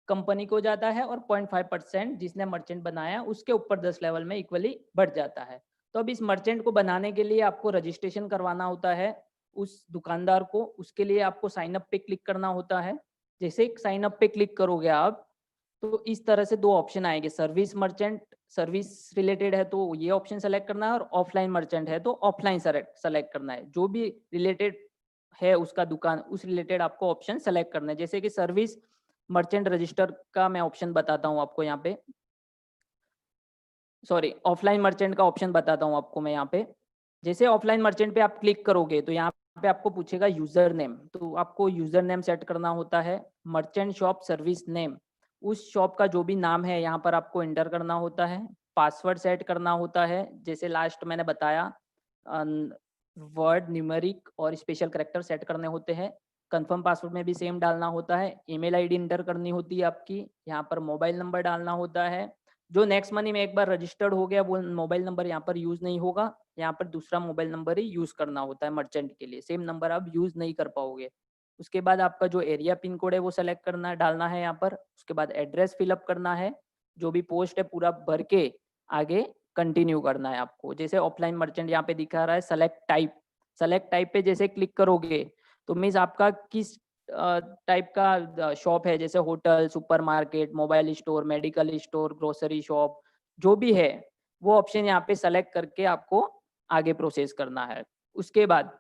कंपनी को जाता है, और 0.5% जिसने मर्चेंट बनाया उसके ऊपर 10 लेवल में इक्वली बढ़ जाता है। तो अब इस मर्चेंट को बनाने के लिए आपको रजिस्ट्रेशन करवाना होता है उस दुकानदार को। उसके लिए आपको साइन अप पे क्लिक करना होता है। जैसे साइन अप पे क्लिक करोगे आप, तो इस तरह से 2 ऑप्शन आएंगे, सर्विस मर्चेंट, सर्विस रिलेटेड है तो ये ऑप्शन सेलेक्ट करना है, और ऑफलाइन मर्चेंट है तो ऑफलाइन सेलेक्ट करना है। जो भी रिलेटेड है उसका दुकान, उस रिलेटेड आपको ऑप्शन सेलेक्ट करना है। जैसे कि सर्विस मर्चेंट रजिस्टर का मैं ऑप्शन बताता हूँ आपको यहाँ पे, सॉरी ऑफलाइन मर्चेंट का ऑप्शन बताता हूँ आपको मैं यहाँ पे। जैसे ऑफलाइन मर्चेंट पे आप क्लिक करोगे तो यहाँ पे आपको पूछेगा यूजर नेम, तो आपको यूजर नेम सेट करना होता है। मर्चेंट शॉप सर्विस नेम, उस शॉप का जो भी नाम है यहाँ पर आपको एंटर करना होता है। पासवर्ड सेट करना होता है, जैसे लास्ट मैंने बताया वर्ड, न्यूमेरिक और स्पेशल कैरेक्टर सेट करने होते हैं। कंफर्म पासवर्ड में भी सेम डालना होता है। ईमेल आईडी एंटर करनी होती है आपकी। यहाँ पर मोबाइल नंबर डालना होता है। जो नेक्स्ट मनी में एक बार रजिस्टर्ड हो गया वो मोबाइल नंबर यहाँ पर यूज नहीं होगा। यहाँ पर दूसरा मोबाइल नंबर ही यूज करना होता है मर्चेंट के लिए, सेम नंबर आप यूज नहीं कर पाओगे। उसके बाद आपका जो एरिया पिन कोड है वो सेलेक्ट करना डालना है यहाँ पर। उसके बाद एड्रेस फिलअप करना है, जो भी पोस्ट है पूरा भर के आगे कंटिन्यू करना है आपको। जैसे ऑफलाइन मर्चेंट यहाँ पे दिखा रहा है सेलेक्ट टाइप, सेलेक्ट टाइप पे जैसे क्लिक करोगे तो मीन्स आपका किस टाइप का शॉप है, जैसे hotel, supermarket, mobile store, medical store, grocery shop, जो भी है वो ऑप्शन यहाँ पे सेलेक्ट करके आपको आगे प्रोसेस करना है। उसके बाद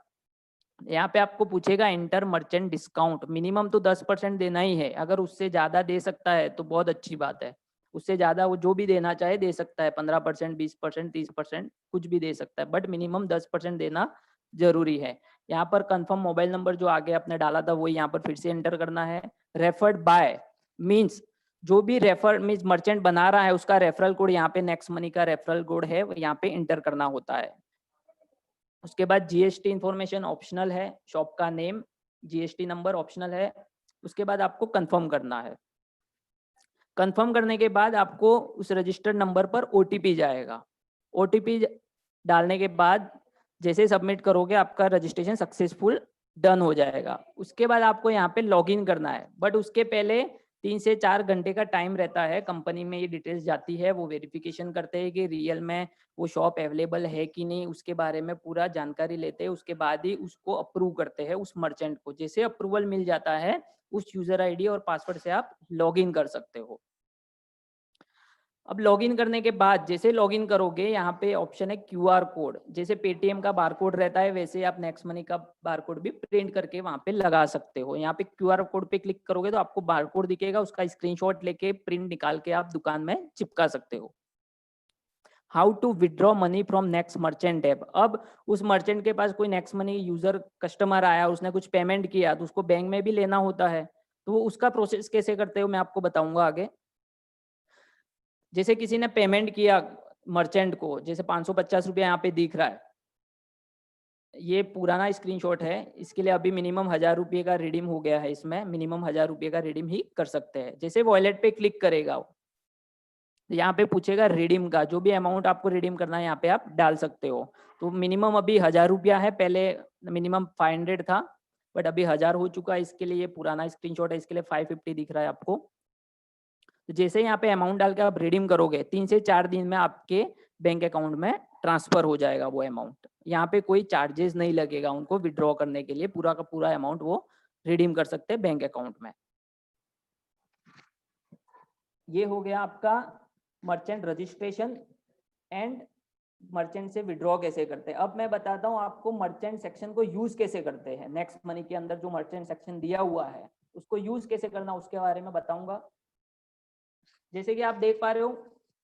यहाँ पे आपको पूछेगा एंटर मर्चेंट डिस्काउंट, मिनिमम तो 10% देना ही है। अगर उससे ज़्यादा दे सकता है तो बहुत अच्छी बात है, उससे ज़्यादा वो जो भी देना चाहे दे सकता है, 15%, 20%, 30%, कुछ भी दे सकता है, बट मिनिमम 10% देना जरूरी है। यहाँ पर कंफर्म मोबाइल नंबर जो आगे आपने डाला था वही यहाँ पर फिर से एंटर करना है। रेफर्ड बाय मीन्स जो भी रेफर मीन्स मर्चेंट बना रहा है उसका रेफरल कोड यहाँ पे नेक्स्ट मनी का रेफरल कोड है वो यहाँ पे एंटर करना होता है। उसके बाद जीएसटी इंफॉर्मेशन ऑप्शनल है, शॉप का नेम, जीएसटी नंबर ऑप्शनल है। उसके बाद आपको कंफर्म करना है। कंफर्म करने के बाद आपको उस रजिस्टर्ड नंबर पर ओटीपी जाएगा। ओटीपी डालने के बाद जैसे सबमिट करोगे आपका रजिस्ट्रेशन सक्सेसफुल डन हो जाएगा। उसके बाद आपको यहाँ पे लॉगिन करना है, बट उसके पहले 3 से 4 घंटे का टाइम रहता है। कंपनी में ये डिटेल्स जाती है, वो वेरिफिकेशन करते हैं कि रियल में वो शॉप अवेलेबल है कि नहीं, उसके बारे में पूरा जानकारी लेते हैं। उसके बाद ही उसको अप्रूव करते हैं उस मर्चेंट को। जैसे अप्रूवल मिल जाता है उस यूजर आईडी और पासवर्ड से आप लॉगिन कर सकते हो। अब लॉगिन करने के बाद जैसे लॉगिन करोगे यहाँ पे ऑप्शन है क्यूआर कोड, जैसे पेटीएम का बारकोड रहता है वैसे आप नेक्स्ट मनी का बारकोड भी प्रिंट करके वहां पे लगा सकते हो। यहाँ पे क्यूआर कोड पे क्लिक करोगे तो आपको बारकोड दिखेगा, उसका स्क्रीनशॉट लेके प्रिंट निकाल के आप दुकान में चिपका सकते हो। How to withdraw money from next merchant app, अब उस मर्चेंट के पास कोई नेक्स्ट मनी यूजर कस्टमर आया, उसने कुछ पेमेंट किया तो उसको बैंक में भी लेना होता है, तो वो उसका प्रोसेस कैसे करते हो मैं आपको बताऊंगा आगे। जैसे किसी ने पेमेंट किया मर्चेंट को, जैसे 550 रुपया यहाँ पे दिख रहा है, ये पुराना स्क्रीनशॉट है, इसके लिए अभी मिनिमम 1000 रुपये का रिडीम हो गया है, इसमें मिनिमम 1000 रुपये का रिडीम ही कर सकते हैं। जैसे वॉलेट पे क्लिक करेगा वो, यहाँ पे पूछेगा रिडीम का, जो भी अमाउंट आपको रिडीम करना है यहाँ पे आप डाल सकते हो। तो मिनिमम अभी 1000 रुपया है, पहले मिनिमम 500 था बट अभी 1000 हो चुका है। इसके लिए ये पुराना स्क्रीनशॉट है, इसके लिए 550 दिख रहा है आपको। तो जैसे यहाँ पे अमाउंट डाल के आप रिडीम करोगे 3 से 4 दिन में आपके बैंक अकाउंट में ट्रांसफर हो जाएगा वो अमाउंट। यहाँ पे कोई चार्जेस नहीं लगेगा उनको विड्रॉ करने के लिए, पूरा का पूरा अमाउंट वो रिडीम कर सकते हैं बैंक अकाउंट में। ये हो गया आपका मर्चेंट रजिस्ट्रेशन एंड मर्चेंट से विड्रॉ कैसे करते हैं। अब मैं बताता हूँ आपको मर्चेंट सेक्शन को यूज कैसे करते हैं। नेक्स्ट मनी के अंदर जो मर्चेंट सेक्शन दिया हुआ है उसको यूज कैसे करना उसके बारे में बताऊंगा। जैसे कि आप देख पा रहे हो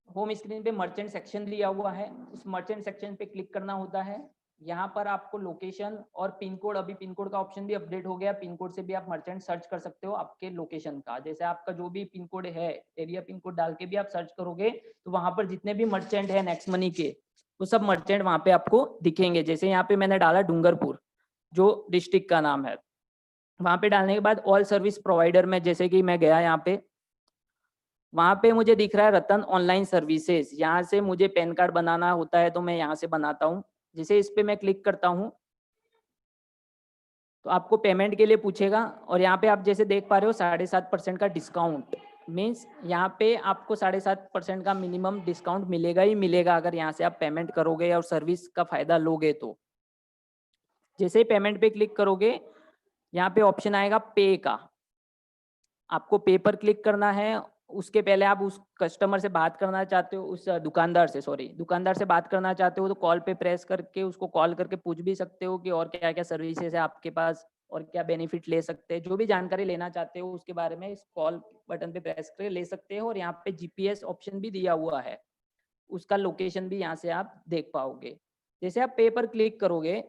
होम स्क्रीन पे मर्चेंट सेक्शन दिया हुआ है, उस मर्चेंट सेक्शन पे क्लिक करना होता है। यहाँ पर आपको लोकेशन और पिन कोड, अभी पिन कोड का ऑप्शन भी अपडेट हो गया, पिन कोड से भी आप मर्चेंट सर्च कर सकते हो आपके लोकेशन का। जैसे आपका जो भी पिन कोड है, एरिया पिन कोड डाल के भी आप सर्च करोगे तो वहां पर जितने भी मर्चेंट है नेक्स्ट मनी के वो सब मर्चेंट वहां पे आपको दिखेंगे। जैसे यहाँ पे मैंने डाला डूंगरपुर जो डिस्ट्रिक्ट का नाम है, वहां पे डालने के बाद ऑल सर्विस प्रोवाइडर में जैसे कि मैं गया यहाँ पे, वहां पे मुझे दिख रहा है रतन ऑनलाइन सर्विसेज। यहाँ से मुझे पैन कार्ड बनाना होता है तो मैं यहाँ से बनाता हूँ। जैसे इस पे मैं क्लिक करता हूँ तो आपको पेमेंट के लिए पूछेगा और यहाँ पे आप जैसे देख पा रहे हो 7.5% का डिस्काउंट, मीन्स यहाँ पे आपको 7.5% का मिनिमम डिस्काउंट मिलेगा ही मिलेगा अगर यहाँ से आप पेमेंट करोगे और सर्विस का फायदा लोगे तो। जैसे ही पेमेंट पे क्लिक करोगे यहाँ पे ऑप्शन आएगा पे का, आपको पे पर क्लिक करना है। उसके पहले आप उस कस्टमर से बात करना चाहते हो, उस दुकानदार से, सॉरी दुकानदार से बात करना चाहते हो तो कॉल पे प्रेस करके उसको कॉल करके पूछ भी सकते हो कि और क्या क्या सर्विसेज है आपके पास और क्या बेनिफिट ले सकते हैं। जो भी जानकारी लेना चाहते हो उसके बारे में इस कॉल बटन पे प्रेस करके ले सकते हो। और यहाँ पे जीपीएस ऑप्शन भी दिया हुआ है, उसका लोकेशन भी यहाँ से आप देख पाओगे। जैसे आप पे पर क्लिक करोगे,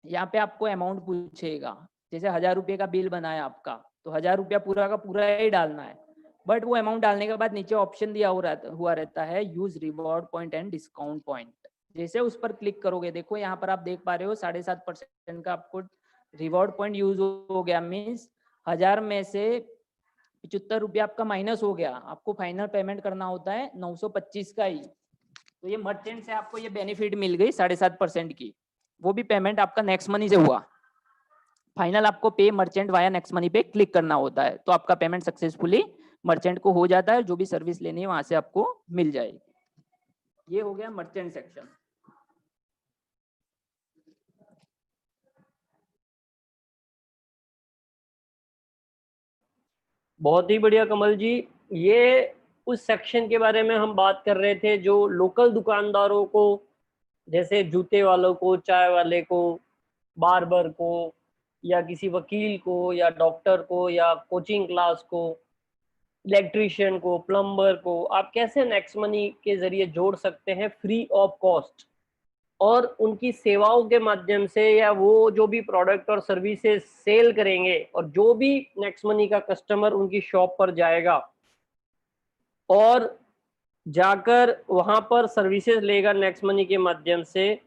यहाँ पे आपको अमाउंट पूछेगा। जैसे 1000 रुपये का बिल बना है आपका, तो 1000 रुपया पूरा का पूरा ही डालना है। बट वो अमाउंट डालने के बाद नीचे ऑप्शन दिया हुआ रहता है use reward point and discount point. जैसे उस पर क्लिक करोगे, देखो यहाँ पर आप देख पा रहे हो 7.5% का आपको रिवॉर्ड पॉइंट यूज हो गया। मीन्स 1000 में से 75 रुपया आपका माइनस हो गया। आपको फाइनल पेमेंट करना होता है 925 का ही। तो ये मर्चेंट से आपको ये बेनिफिट मिल गई 7.5% की। वो भी पेमेंट आपका नेक्स्ट मनी से हुआ। फाइनल आपको पे मर्चेंट वाया नेक्स्ट मनी पे क्लिक करना होता है, तो आपका पेमेंट सक्सेसफुली मर्चेंट को हो जाता है। जो भी सर्विस लेनी है वहां से आपको मिल जाएगी। ये हो गया मर्चेंट सेक्शन। बहुत ही बढ़िया कमल जी। ये उस सेक्शन के बारे में हम बात कर रहे थे जो लोकल दुकानदारों को, जैसे जूते वालों को, चाय वाले को, बार्बर को, या किसी वकील को, या डॉक्टर को, या कोचिंग क्लास को, इलेक्ट्रिशियन को, प्लम्बर को आप कैसे नेक्स्ट मनी के जरिए जोड़ सकते हैं फ्री ऑफ कॉस्ट, और उनकी सेवाओं के माध्यम से, या वो जो भी प्रोडक्ट और सर्विसेज सेल करेंगे और जो भी नेक्स्ट मनी का कस्टमर उनकी शॉप पर जाएगा और जाकर वहां पर सर्विसेज लेगा नेक्स्ट मनी के माध्यम से,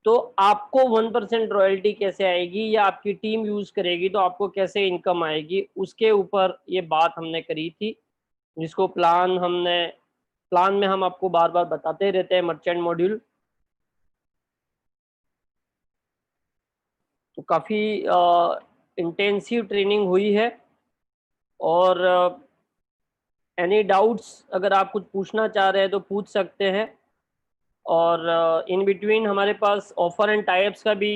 तो आपको 1% रॉयल्टी कैसे आएगी, या आपकी टीम यूज करेगी तो आपको कैसे इनकम आएगी, उसके ऊपर ये बात हमने करी थी, जिसको प्लान में हम आपको बार बार बताते रहते हैं, मर्चेंट मॉड्यूल। तो काफ़ी इंटेंसिव ट्रेनिंग हुई है। और एनी डाउट्स अगर आप कुछ पूछना चाह रहे हैं तो पूछ सकते हैं। और इन बिटवीन हमारे पास ऑफर एंड टाइप्स का भी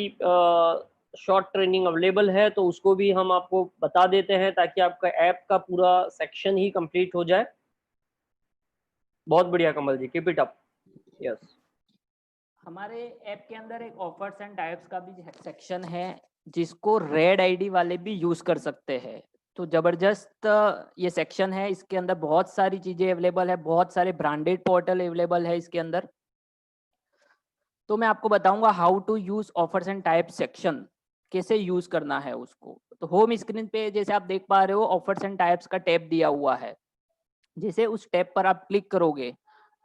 शॉर्ट ट्रेनिंग अवेलेबल है, तो उसको भी हम आपको बता देते हैं ताकि आपका ऐप का पूरा सेक्शन ही कंप्लीट हो जाए। बहुत बढ़िया कमल जी, कीप इट अप। यस, हमारे ऐप के अंदर एक ऑफर्स एंड टाइप्स का भी सेक्शन है, जिसको रेड आईडी वाले भी यूज कर सकते हैं। तो जबरदस्त ये सेक्शन है। इसके अंदर बहुत सारी चीजें अवेलेबल है, बहुत सारे ब्रांडेड पोर्टल अवेलेबल है इसके अंदर। तो मैं आपको बताऊंगा how to use offers and type section, कैसे यूज करना है उसको। तो होम स्क्रीन पे जैसे आप देख पा रहे हो ऑफर्स एंड टाइप्स का टैब दिया हुआ है। जैसे उस टैब पर आप क्लिक करोगे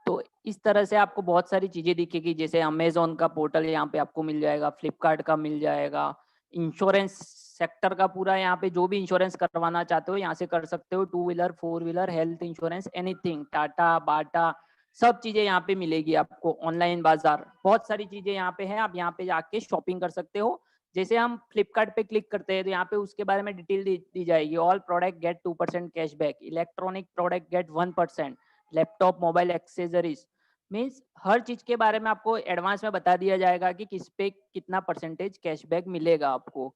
तो इस तरह से आपको बहुत सारी चीजें दिखेगी। जैसे अमेजोन का पोर्टल यहाँ पे आपको मिल जाएगा, फ्लिपकार्ट का मिल जाएगा, इंश्योरेंस सेक्टर का पूरा यहाँ पे जो भी इंश्योरेंस करवाना चाहते हो यहाँ से कर सकते हो। 2 wheeler 4 wheeler health insurance anything, Tata Bata सब चीजें यहाँ पे मिलेगी आपको। ऑनलाइन बाजार बहुत सारी चीजें यहाँ पे है, आप यहाँ पे जाके शॉपिंग कर सकते हो। जैसे हम फ्लिपकार्ट पे क्लिक करते हैं तो यहाँ पे उसके बारे में डिटेल दी जाएगी। All product get 2% cashback, electronic product get 1%, laptop mobile accessories, means हर चीज के बारे में आपको एडवांस में बता दिया जाएगा कि किस पे कितना परसेंटेज कैशबैक मिलेगा आपको।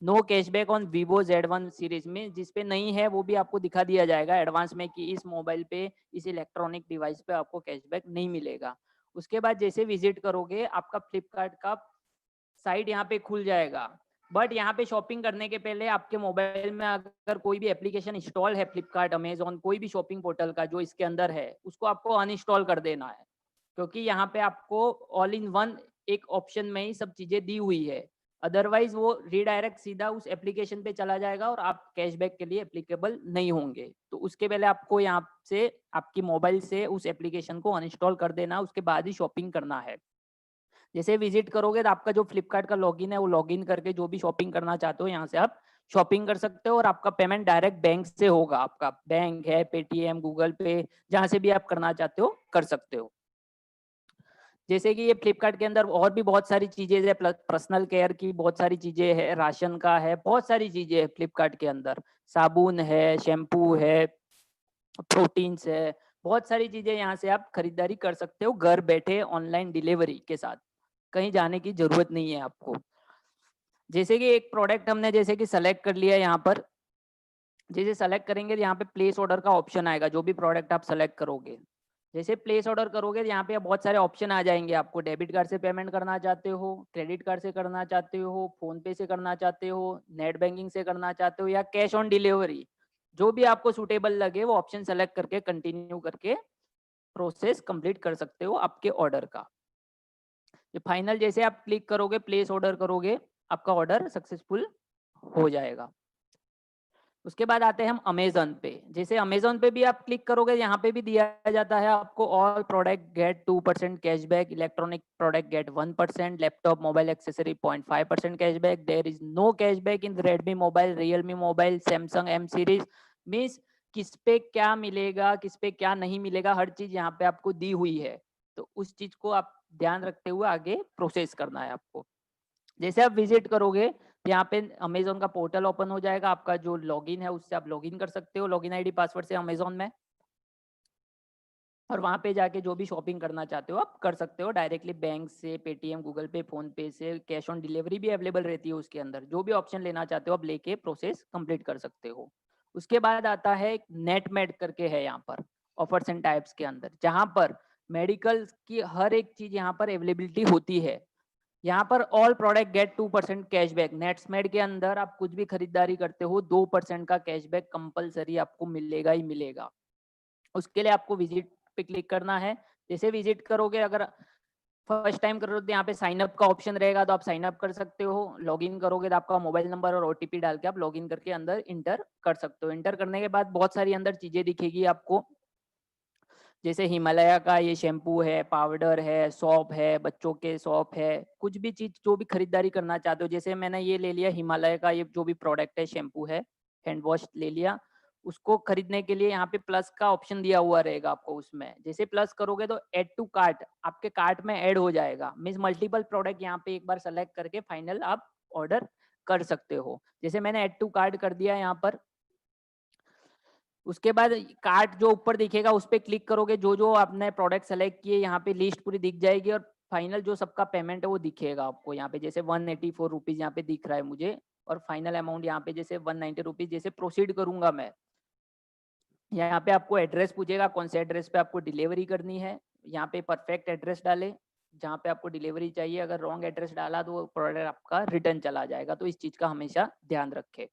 No cashback on Vivo Z1 series में, जिस पे नहीं है वो भी आपको दिखा दिया जाएगा एडवांस में कि इस मोबाइल पे, इस इलेक्ट्रॉनिक डिवाइस पे आपको कैशबैक नहीं मिलेगा। उसके बाद जैसे विजिट करोगे आपका फ्लिपकार्ट का साइट यहाँ पे खुल जाएगा। बट यहाँ पे शॉपिंग करने के पहले आपके मोबाइल में अगर कोई भी एप्लीकेशन इंस्टॉल है, फ्लिपकार्ट, अमेजोन, कोई भी शॉपिंग पोर्टल का जो इसके अंदर है, उसको आपको अनइंस्टॉल कर देना है। क्योंकि यहाँ पे आपको ऑल इन वन एक ऑप्शन में ही सब चीजें दी हुई है। अदरवाइज वो रीडायरेक्ट सीधा उस एप्लीकेशन पे चला जाएगा और आप कैशबैक के लिए एप्लीकेबल नहीं होंगे। तो उसके पहले आपको यहाँ से आपकी मोबाइल से उस एप्लीकेशन को अनइंस्टॉल कर देना, उसके बाद ही शॉपिंग करना है। जैसे विजिट करोगे तो आपका जो फ्लिपकार्ट का लॉगिन है वो लॉगिन करके जो भी शॉपिंग करना चाहते हो यहाँ से आप शॉपिंग कर सकते हो। और आपका पेमेंट डायरेक्ट बैंक से होगा। आपका बैंक है, पेटीएम, गूगल पे, जहाँ से भी आप करना चाहते हो कर सकते हो। जैसे कि ये फ्लिपकार्ट के अंदर और भी बहुत सारी चीजें है, पर्सनल केयर की बहुत सारी चीजें है, राशन का है, बहुत सारी चीजें है फ्लिपकार्ट के अंदर। साबुन है, शैम्पू है, प्रोटीन्स है, बहुत सारी चीजें यहाँ से आप खरीदारी कर सकते हो घर बैठे ऑनलाइन डिलीवरी के साथ। कहीं जाने की जरूरत नहीं है आपको। जैसे कि एक प्रोडक्ट हमने जैसे कि सेलेक्ट कर लिया यहाँ पर, जैसे सेलेक्ट करेंगे तो यहाँ पे प्लेस ऑर्डर का ऑप्शन आएगा। जो भी प्रोडक्ट आप सेलेक्ट करोगे, जैसे प्लेस ऑर्डर करोगे तो यहाँ पे बहुत सारे ऑप्शन आ जाएंगे। आपको डेबिट कार्ड से पेमेंट करना चाहते हो, क्रेडिट कार्ड से करना चाहते हो, फोन पे से करना चाहते हो, नेट बैंकिंग से करना चाहते हो, या कैश ऑन डिलीवरी, जो भी आपको सुटेबल लगे वो ऑप्शन सेलेक्ट करके कंटिन्यू करके प्रोसेस कंप्लीट कर सकते हो आपके ऑर्डर का। ये फाइनल जैसे आप क्लिक करोगे, प्लेस ऑर्डर करोगे, आपका ऑर्डर सक्सेसफुल हो जाएगा। उसके बाद आते हैं हम अमेजन पे। जैसे अमेजन पे भी आप क्लिक करोगे, यहाँ पे भी दिया जाता है आपको all product get 2% cashback, electronic product get 1%, laptop mobile accessory 0.5% cashback, there is no cashback in Redmi mobile, Realme mobile, Samsung M series. Means किस पे क्या मिलेगा, किस पे क्या नहीं मिलेगा, हर चीज यहाँ पे आपको दी हुई है। तो उस चीज को आप ध्यान रखते हुए आगे प्रोसेस करना है आपको। जैसे आप विजिट करोगे, यहाँ पे अमेजोन का पोर्टल ओपन हो जाएगा, आपका जो लॉगिन है उससे आप लॉगिन कर सकते हो, लॉगिन आईडी पासवर्ड से अमेजोन में, और वहाँ पे जाके जो भी शॉपिंग करना चाहते हो आप कर सकते हो डायरेक्टली बैंक से, पेटीएम, गूगल पे, फोन पे से। कैश ऑन डिलीवरी भी अवेलेबल रहती है उसके अंदर। जो भी ऑप्शन लेना चाहते हो आप लेके प्रोसेस कंप्लीट कर सकते हो। उसके बाद आता है नेटमेड करके है यहाँ पर ऑफर्स एंड टाइप्स के अंदर, जहाँ पर मेडिकल की हर एक चीज यहाँ पर अवेलेबिलिटी होती है। यहाँ पर ऑल प्रोडक्ट गेट 2% कैशबैक। नेट्समेड के अंदर आप कुछ भी खरीदारी करते हो 2% का कैशबैक कंपलसरी आपको मिलेगा ही मिलेगा। उसके लिए आपको विजिट पे क्लिक करना है। जैसे विजिट करोगे, अगर फर्स्ट टाइम कर रहे हो तो यहाँ पे साइन अप का ऑप्शन रहेगा, तो आप साइन अप कर सकते हो। लॉगिन करोगे तो आपका मोबाइल नंबर और ओटीपी डाल के आप लॉगिन करके अंदर इंटर कर सकते हो। इंटर करने के बाद बहुत सारी अंदर चीजें दिखेगी आपको, जैसे हिमालय का ये शैम्पू है, पाउडर है, सॉप है, बच्चों के सॉप है, कुछ भी चीज जो भी खरीदारी करना चाहते हो। जैसे मैंने ये ले लिया हिमालय का, ये जो भी प्रोडक्ट है, शैम्पू है, हैंड वॉश ले लिया। उसको खरीदने के लिए यहाँ पे प्लस का ऑप्शन दिया हुआ रहेगा आपको। उसमें जैसे प्लस करोगे तो ऐड टू कार्ट आपके कार्ट में ऐड हो जाएगा। मीन्स मल्टीपल प्रोडक्ट यहाँ पे एक बार सेलेक्ट करके फाइनल आप ऑर्डर कर सकते हो। जैसे मैंने ऐड टू कार्ट कर दिया यहाँ पर। उसके बाद कार्ट जो ऊपर दिखेगा उस पर क्लिक करोगे, जो जो आपने प्रोडक्ट सेलेक्ट किए यहाँ पे लिस्ट पूरी दिख जाएगी, और फाइनल जो सबका पेमेंट है वो दिखेगा आपको यहाँ पे। जैसे 184 रुपीज यहाँ पे दिख रहा है मुझे, और फाइनल अमाउंट यहाँ पे जैसे 190 रुपीज। जैसे प्रोसीड करूंगा मैं, यहाँ पे आपको एड्रेस पूछेगा, कौन से एड्रेस पे आपको डिलीवरी करनी है। यहाँ पे परफेक्ट एड्रेस डाले जहाँ पे आपको डिलीवरी चाहिए। अगर रॉन्ग एड्रेस डाला तो वो प्रोडक्ट आपका रिटर्न चला जाएगा, तो इस चीज का हमेशा ध्यान रखें।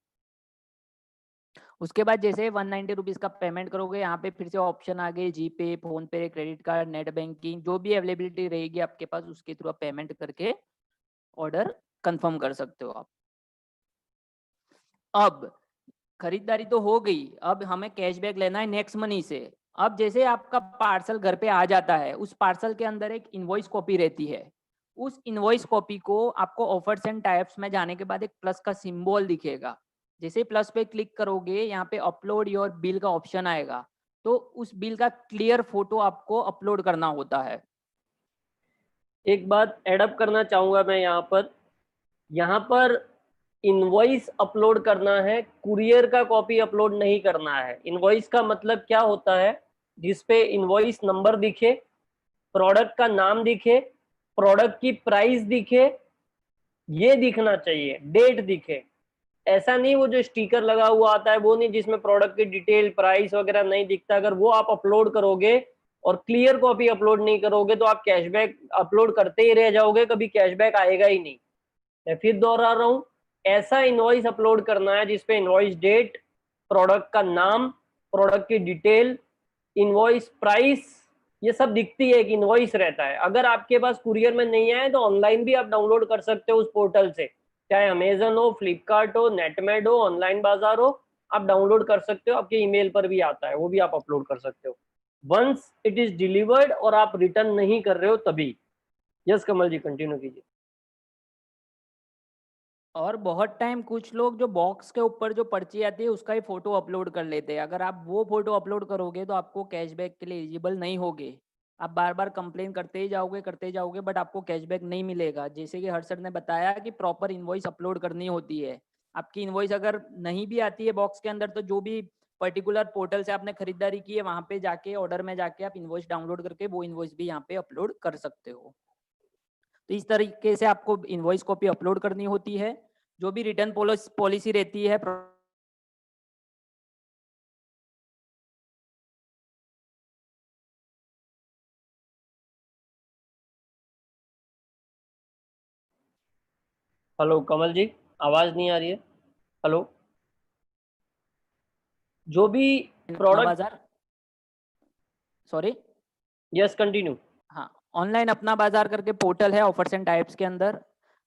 उसके बाद जैसे 190 रुपीज का पेमेंट करोगे, यहाँ पे फिर से ऑप्शन आ गए जीपे, फोन पे, क्रेडिट कार्ड, नेट बैंकिंग, जो भी अवेलेबिलिटी रहेगी आपके पास उसके थ्रू आप पेमेंट करके ऑर्डर कंफर्म कर सकते हो आप। अब खरीदारी तो हो गई, अब हमें कैशबैक लेना है नेक्स्ट मनी से। अब जैसे आपका पार्सल घर पे आ जाता है, उस पार्सल के अंदर एक इनवॉइस कॉपी रहती है। उस इनवॉइस कॉपी को आपको ऑफर्स एंड टाइप्स में जाने के बाद एक प्लस का सिंबल दिखेगा। जैसे प्लस पे क्लिक करोगे, यहाँ पे अपलोड योर बिल का ऑप्शन आएगा। तो उस बिल का क्लियर फोटो आपको अपलोड करना होता है। एक बात एडअप करना चाहूंगा मैं यहाँ पर इनवॉइस अपलोड करना है, कुरियर का कॉपी अपलोड नहीं करना है। इनवॉइस का मतलब क्या होता है? जिसपे इनवॉइस नंबर दिखे, प्रोडक्ट का नाम दिखे, प्रोडक्ट की प्राइस दिखे, ये दिखना चाहिए, डेट दिखे। ऐसा नहीं वो जो स्टिकर लगा हुआ आता है वो नहीं, जिसमें प्रोडक्ट की डिटेल, प्राइस वगैरह नहीं दिखता। अगर वो आप अपलोड करोगे और क्लियर कॉपी अपलोड नहीं करोगे तो आप कैशबैक अपलोड करते ही रह जाओगे, कभी कैशबैक आएगा ही नहीं। मैं फिर दोहरा रहा हूं, ऐसा इनवॉइस अपलोड करना है जिसपे इनवॉइस डेट, प्रोडक्ट का नाम, प्रोडक्ट की डिटेल, इनवॉइस प्राइस, ये सब दिखती है, एक इनवॉइस रहता है। अगर आपके पास कुरियर में नहीं आए तो ऑनलाइन भी आप डाउनलोड कर सकते हो उस पोर्टल से, चाहे अमेजन हो, फ्लिपकार्ट हो, नेटमेड हो, ऑनलाइन बाजार हो, आप डाउनलोड कर सकते हो। आपके ईमेल पर भी आता है, वो भी आप अपलोड कर सकते हो वंस इट इज डिलीवर्ड और आप रिटर्न नहीं कर रहे हो तभी। यस कमल जी, कंटिन्यू कीजिए। और बहुत टाइम कुछ लोग जो बॉक्स के ऊपर जो पर्ची आती है उसका ही फोटो अपलोड कर लेते हैं। अगर आप वो फोटो अपलोड करोगे तो आपको कैशबैक के लिए एलिजिबल नहीं होगे। आप बार बार कंप्लेन करते ही जाओगे बट आपको कैशबैक नहीं मिलेगा। जैसे कि हर्षद ने बताया कि प्रॉपर इनवॉइस अपलोड करनी होती है। आपकी इनवॉइस अगर नहीं भी आती है बॉक्स के अंदर, तो जो भी पर्टिकुलर पोर्टल से आपने खरीदारी की है वहां पे जाके, ऑर्डर में जाके आप इनवॉइस डाउनलोड करके वो इनवॉइस भी यहाँ पे अपलोड कर सकते हो। तो इस तरीके से आपको इनवॉइस कॉपी अपलोड करनी होती है। जो भी रिटर्न पॉलिसी रहती है, हेलो कमल जी, आवाज नहीं आ रही है। हेलो, जो भी प्रोडक्ट, बाजार, सॉरी, यस कंटिन्यू। हाँ, ऑनलाइन अपना बाजार करके पोर्टल है ऑफर्स एंड टाइप्स के अंदर,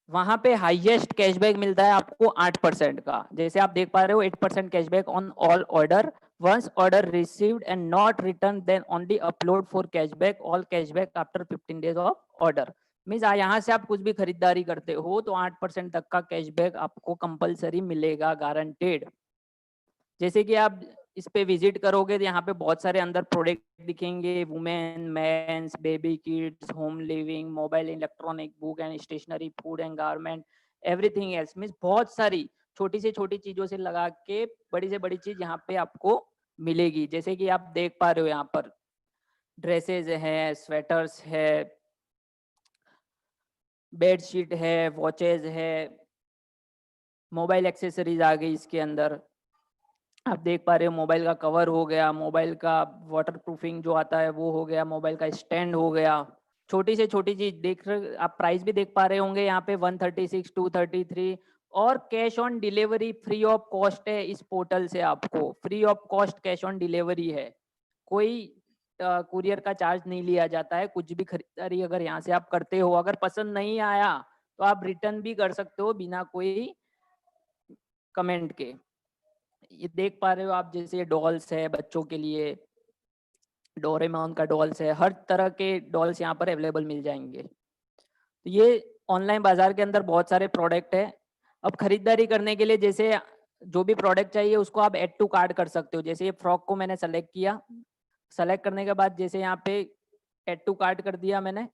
वहां पे हाईएस्ट कैशबैक मिलता है आपको 8% का। जैसे आप देख पा रहे हो 8% cashback on all order, once order received and not return then only upload for cashback, all cashback after 15 days of order. Means यहाँ से आप कुछ भी खरीदारी करते हो तो 8% तक का कैशबैक आपको कंपलसरी मिलेगा, गारंटेड। जैसे कि आप इस पे विजिट करोगे तो यहाँ पे बहुत सारे अंदर प्रोडक्ट दिखेंगे, women, men's, baby kids, home living, mobile, electronic, book and stationery, food and garment, everything else. Means बहुत सारी छोटी से छोटी चीजों से लगा के बड़ी से बड़ी चीज यहाँ पे आपको मिलेगी। जैसे कि आप देख पा रहे हो यहाँ पर ड्रेसेस है, स्वेटर्स है, बेडशीट है, वॉचेज है, मोबाइल एक्सेसरीज आ गई इसके अंदर। आप देख पा रहे हो मोबाइल का कवर हो गया, मोबाइल का वाटर प्रूफिंग जो आता है वो हो गया, मोबाइल का स्टैंड हो गया। छोटी से छोटी चीज देख रहे, आप प्राइस भी देख पा रहे होंगे यहाँ पे 136, 233, और cash on delivery free of cost है इस पोर्टल से। आपको free of cost cash on delivery है, कोई कुरियर का चार्ज नहीं लिया जाता है। कुछ भी खरीदारी अगर यहाँ से आप करते हो, अगर पसंद नहीं आया तो आप रिटर्न भी कर सकते हो बिना कोई कमेंट के। ये देख पा रहे हो आप, जैसे डॉल्स है बच्चों के लिए, डोरेमोन का डॉल्स है, हर तरह के डॉल्स यहाँ पर अवेलेबल मिल जाएंगे। तो ये ऑनलाइन बाजार के अंदर बहुत सारे प्रोडक्ट है। अब खरीदारी करने के लिए जैसे जो भी प्रोडक्ट चाहिए उसको आप ऐड टू कार्ट कर सकते हो। जैसे ये फ्रॉक को मैंने सेलेक्ट किया, सेलेक्ट करने के बाद जैसे यहाँ पे ऐड टू कार्ट कर दिया मैंने,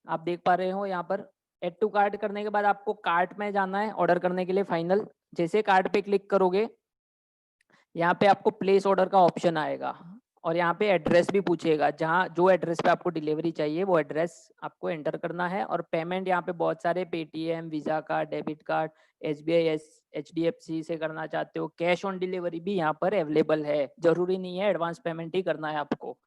आप देख पा रहे हो यहाँ पर ऐड टू कार्ट करने के बाद आपको कार्ट में जाना है ऑर्डर करने के लिए फाइनल। जैसे कार्ट पे क्लिक करोगे यहाँ पे आपको प्लेस ऑर्डर का ऑप्शन आएगा और यहाँ पे एड्रेस भी पूछेगा, जहाँ जो एड्रेस पे आपको डिलीवरी चाहिए वो एड्रेस आपको एंटर करना है। और पेमेंट यहाँ पे बहुत सारे Paytm, visa card, debit card, SBI, HDFC से करना चाहते हो। कैश ऑन डिलीवरी भी यहाँ पर अवेलेबल है, जरूरी नहीं है एडवांस पेमेंट ही करना है आपको।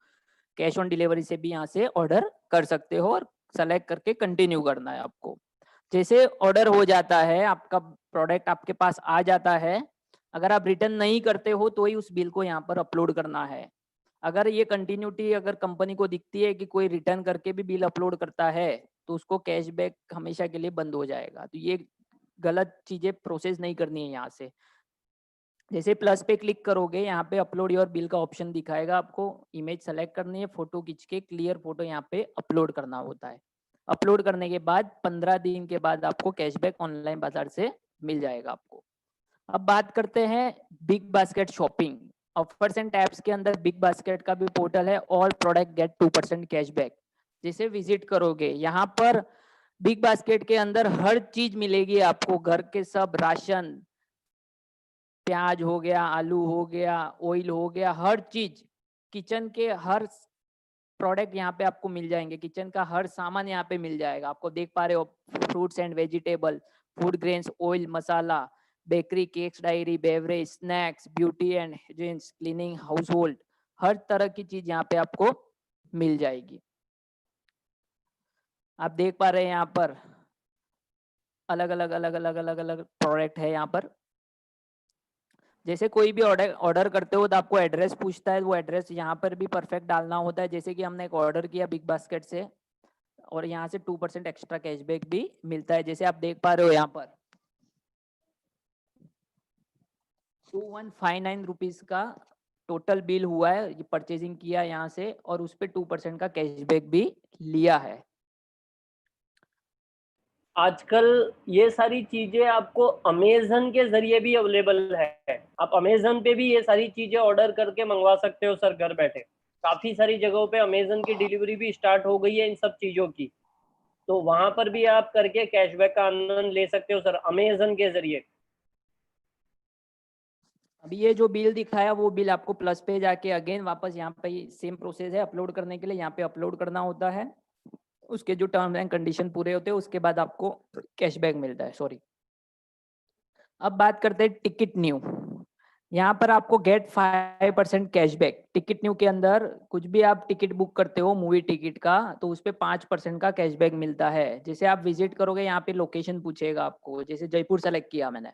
कैश ऑन डिलीवरी से भी यहाँ से ऑर्डर कर सकते हो और सेलेक्ट करके कंटिन्यू करना है आपको। जैसे ऑर्डर हो जाता है, आपका प्रोडक्ट आपके पास आ जाता है, अगर आप रिटर्न नहीं करते हो तो ही उस बिल को यहाँ पर अपलोड करना है। अगर ये कंटिन्यूटी अगर कंपनी को दिखती है कि कोई रिटर्न करके भी बिल अपलोड करता है तो उसको कैशबैक हमेशा के लिए बंद हो जाएगा। तो ये गलत चीजें प्रोसेस नहीं करनी है यहाँ से। जैसे प्लस पे क्लिक करोगे यहाँ पे अपलोड योर बिल का ऑप्शन दिखाएगा, आपको इमेज सेलेक्ट करनी है, फोटो खींच के क्लियर फोटो यहाँ पे अपलोड करना होता है। अपलोड करने के बाद 15 दिन के बाद आपको कैशबैक ऑनलाइन बाजार से मिल जाएगा आपको। अब बात करते हैं big basket shopping. Offers and tabs के अंदर बिग बास्केट का भी पोर्टल है, ऑल प्रोडक्ट गेट 2% कैशबैक। जैसे विजिट करोगे यहाँ पर बिग बास्केट के अंदर हर चीज मिलेगी आपको, घर के सब राशन, प्याज हो गया, आलू हो गया, ऑयल हो गया, हर चीज किचन के हर प्रोडक्ट यहाँ पे आपको मिल जाएंगे। किचन का हर सामान यहाँ पे मिल जाएगा। आपको देख पा रहे हो fruits and vegetable, food grains, oil, masala, bakery, cakes, dairy, beverage, snacks, beauty and hygienes, cleaning, household, हर तरह की चीज यहाँ पे आपको मिल जाएगी। आप देख पा रहे हैं यहाँ पर अलग अलग अलग अलग अलग अलग प्रोडक्ट है यहाँ पर। जैसे कोई भी ऑर्डर करते हो तो आपको एड्रेस पूछता है, वो एड्रेस यहाँ पर भी परफेक्ट डालना होता है। जैसे कि हमने एक ऑर्डर किया बिग बास्केट से और यहाँ से 2% एक्स्ट्रा कैशबैक भी मिलता है। जैसे आप देख पा रहे हो यहाँ पर 2159 रुपीज का टोटल बिल हुआ है, ये परचेजिंग किया यहाँ से और उस पर 2% का कैशबैक भी लिया है। आजकल ये सारी चीजें आपको अमेजन के जरिए भी अवेलेबल है। आप अमेजन पे भी ये सारी चीजें ऑर्डर करके मंगवा सकते हो सर, घर बैठे। काफी सारी जगहों पे अमेजन की डिलीवरी भी स्टार्ट हो गई है इन सब चीजों की, तो वहां पर भी आप करके कैशबैक का आनंद ले सकते हो सर, अमेजन के जरिए। अभी ये जो बिल दिखाया वो बिल आपको प्लस पे जाके अगेन वापस यहाँ पे सेम प्रोसेस है अपलोड करने के लिए, यहाँ पे अपलोड करना होता है। उसके जो टर्म्स एंड कंडीशन पूरे होते हैं उसके बाद आपको कैशबैक मिलता है। सॉरी, अब बात करते हैं टिकट न्यू। यहाँ पर आपको गेट 5% कैशबैक। टिकट न्यू के अंदर कुछ भी आप टिकट बुक करते हो मूवी टिकट का तो उस पर 5% का कैशबैक मिलता है। जैसे आप विजिट करोगे यहाँ पे लोकेशन पूछेगा आपको, जैसे जयपुर सेलेक्ट किया मैंने,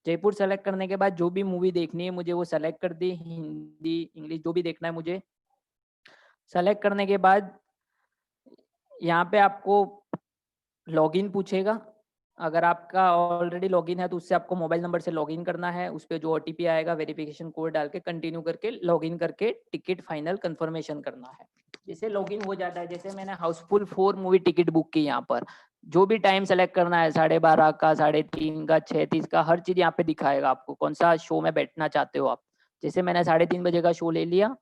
जयपुर सेलेक्ट करने के बाद जो भी मूवी देखनी है मुझे वो सेलेक्ट कर दी, हिंदी इंग्लिश जो भी देखना है मुझे। सेलेक्ट करने के बाद यहाँ पे आपको लॉगिन पूछेगा। अगर आपका ऑलरेडी लॉगिन है तो उससे आपको मोबाइल नंबर से लॉगिन करना है। उस पे जो ओटीपी आएगा वेरिफिकेशन कोड डाल के कंटिन्यू करके लॉगिन करके टिकट फाइनल कंफर्मेशन करना है। जैसे लॉगिन हो जाता है, जैसे मैंने हाउसफुल 4 मूवी टिकट बुक की, यहाँ पर जो भी टाइम सेलेक्ट करना है 12:30 का, 3:30 का, 6:30 का, हर चीज यहाँ पे दिखाएगा आपको कौन सा शो में बैठना चाहते हो आप। जैसे मैंने 3:30 बजे का शो ले लिया,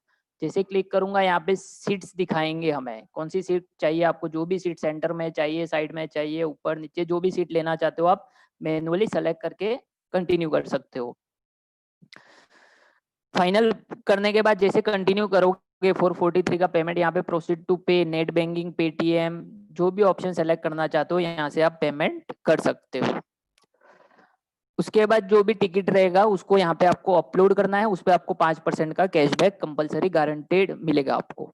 जैसे क्लिक करूंगा यहाँ पे सीट्स दिखाएंगे हमें कौन सी सीट चाहिए आपको, जो भी सीट सेंटर में चाहिए, साइड में चाहिए, ऊपर नीचे, जो भी सीट लेना चाहते हो आप मैन्युअली सेलेक्ट करके कंटिन्यू कर सकते हो। फाइनल करने के बाद जैसे कंटिन्यू करोगे 443 का पेमेंट यहाँ पे प्रोसीड टू पे, नेट बैंकिंग, पेटीएम, जो भी ऑप्शन सेलेक्ट करना चाहते हो यहाँ से आप पेमेंट कर सकते हो। उसके बाद जो भी टिकट रहेगा उसको यहाँ पे आपको अपलोड करना है, उस पर आपको 5% का कैशबैक कंपलसरी गारंटेड मिलेगा आपको।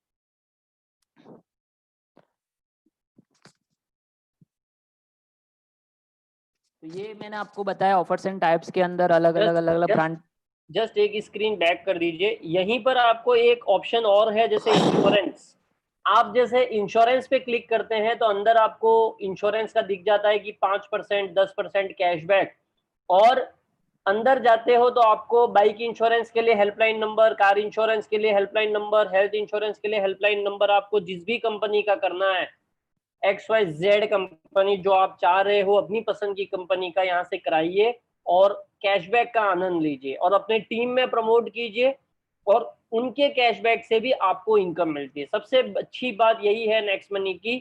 तो ये मैंने आपको बताया ऑफर्स एंड टाइप्स के अंदर अलग अलग ब्रांड। जस्ट एक स्क्रीन बैक कर दीजिए। यहीं पर आपको एक ऑप्शन और है, जैसे इंश्योरेंस। आप जैसे इंश्योरेंस पे क्लिक करते हैं तो अंदर आपको इंश्योरेंस का दिख जाता है कि 5%, 10% कैशबैक। और अंदर जाते हो तो आपको बाइक इंश्योरेंस के लिए हेल्पलाइन नंबर, कार इंश्योरेंस के लिए हेल्पलाइन नंबर, हेल्थ इंश्योरेंस के लिए हेल्पलाइन नंबर, आपको जिस भी कंपनी का करना है, XYZ कंपनी जो आप चाह रहे हो अपनी पसंद की कंपनी का, यहाँ से कराइए और कैशबैक का आनंद लीजिए और अपने टीम में प्रमोट कीजिए और उनके कैशबैक से भी आपको इनकम मिलती है। सबसे अच्छी बात यही है नेक्स्ट मनी की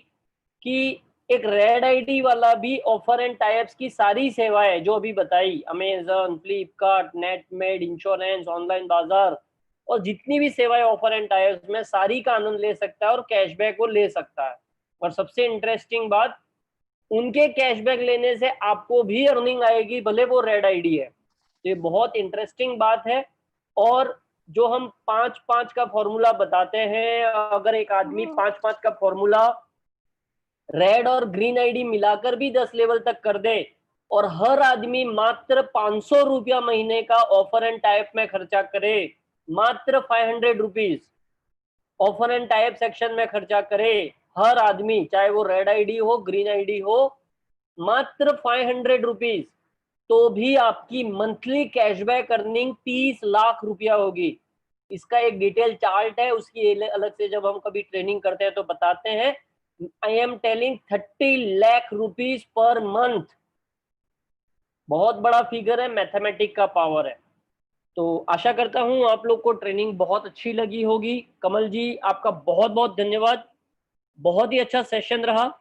कि एक रेड आईडी वाला भी ऑफर एंड टाइप्स की सारी सेवाएं जो अभी बताई, Amazon, Flipkart, Netmed, insurance, online बाजार और जितनी भी सेवाएं ऑफर एंड टाइप्स में, सारी का आनंद ले सकता है और कैशबैक को ले सकता है। और सबसे इंटरेस्टिंग बात, उनके कैशबैक लेने से आपको भी अर्निंग आएगी, भले वो रेड आईडी है। तो ये बहुत इंटरेस्टिंग बात है। और जो हम 5-5 का फॉर्मूला बताते हैं, अगर एक आदमी 5-5 का फॉर्मूला रेड और ग्रीन आईडी मिलाकर भी 10 लेवल तक कर दे और हर आदमी मात्र 500 रुपया महीने का ऑफर एंड टाइप में खर्चा करे, मात्र 500 rupees offer and type section में खर्चा करे हर आदमी, चाहे वो रेड आईडी हो, ग्रीन आईडी हो, मात्र 500 रुपीज, तो भी आपकी मंथली कैशबैक अर्निंग 30 लाख रुपया होगी। इसका एक डिटेल चार्ट है, उसकी अलग से जब हम कभी ट्रेनिंग करते हैं तो बताते हैं। I am telling 30 lakh rupees per month, बहुत बड़ा फिगर है, मैथमेटिक का पावर है। तो आशा करता हूं आप लोग को ट्रेनिंग बहुत अच्छी लगी होगी। कमल जी, आपका बहुत बहुत धन्यवाद, बहुत ही अच्छा सेशन रहा।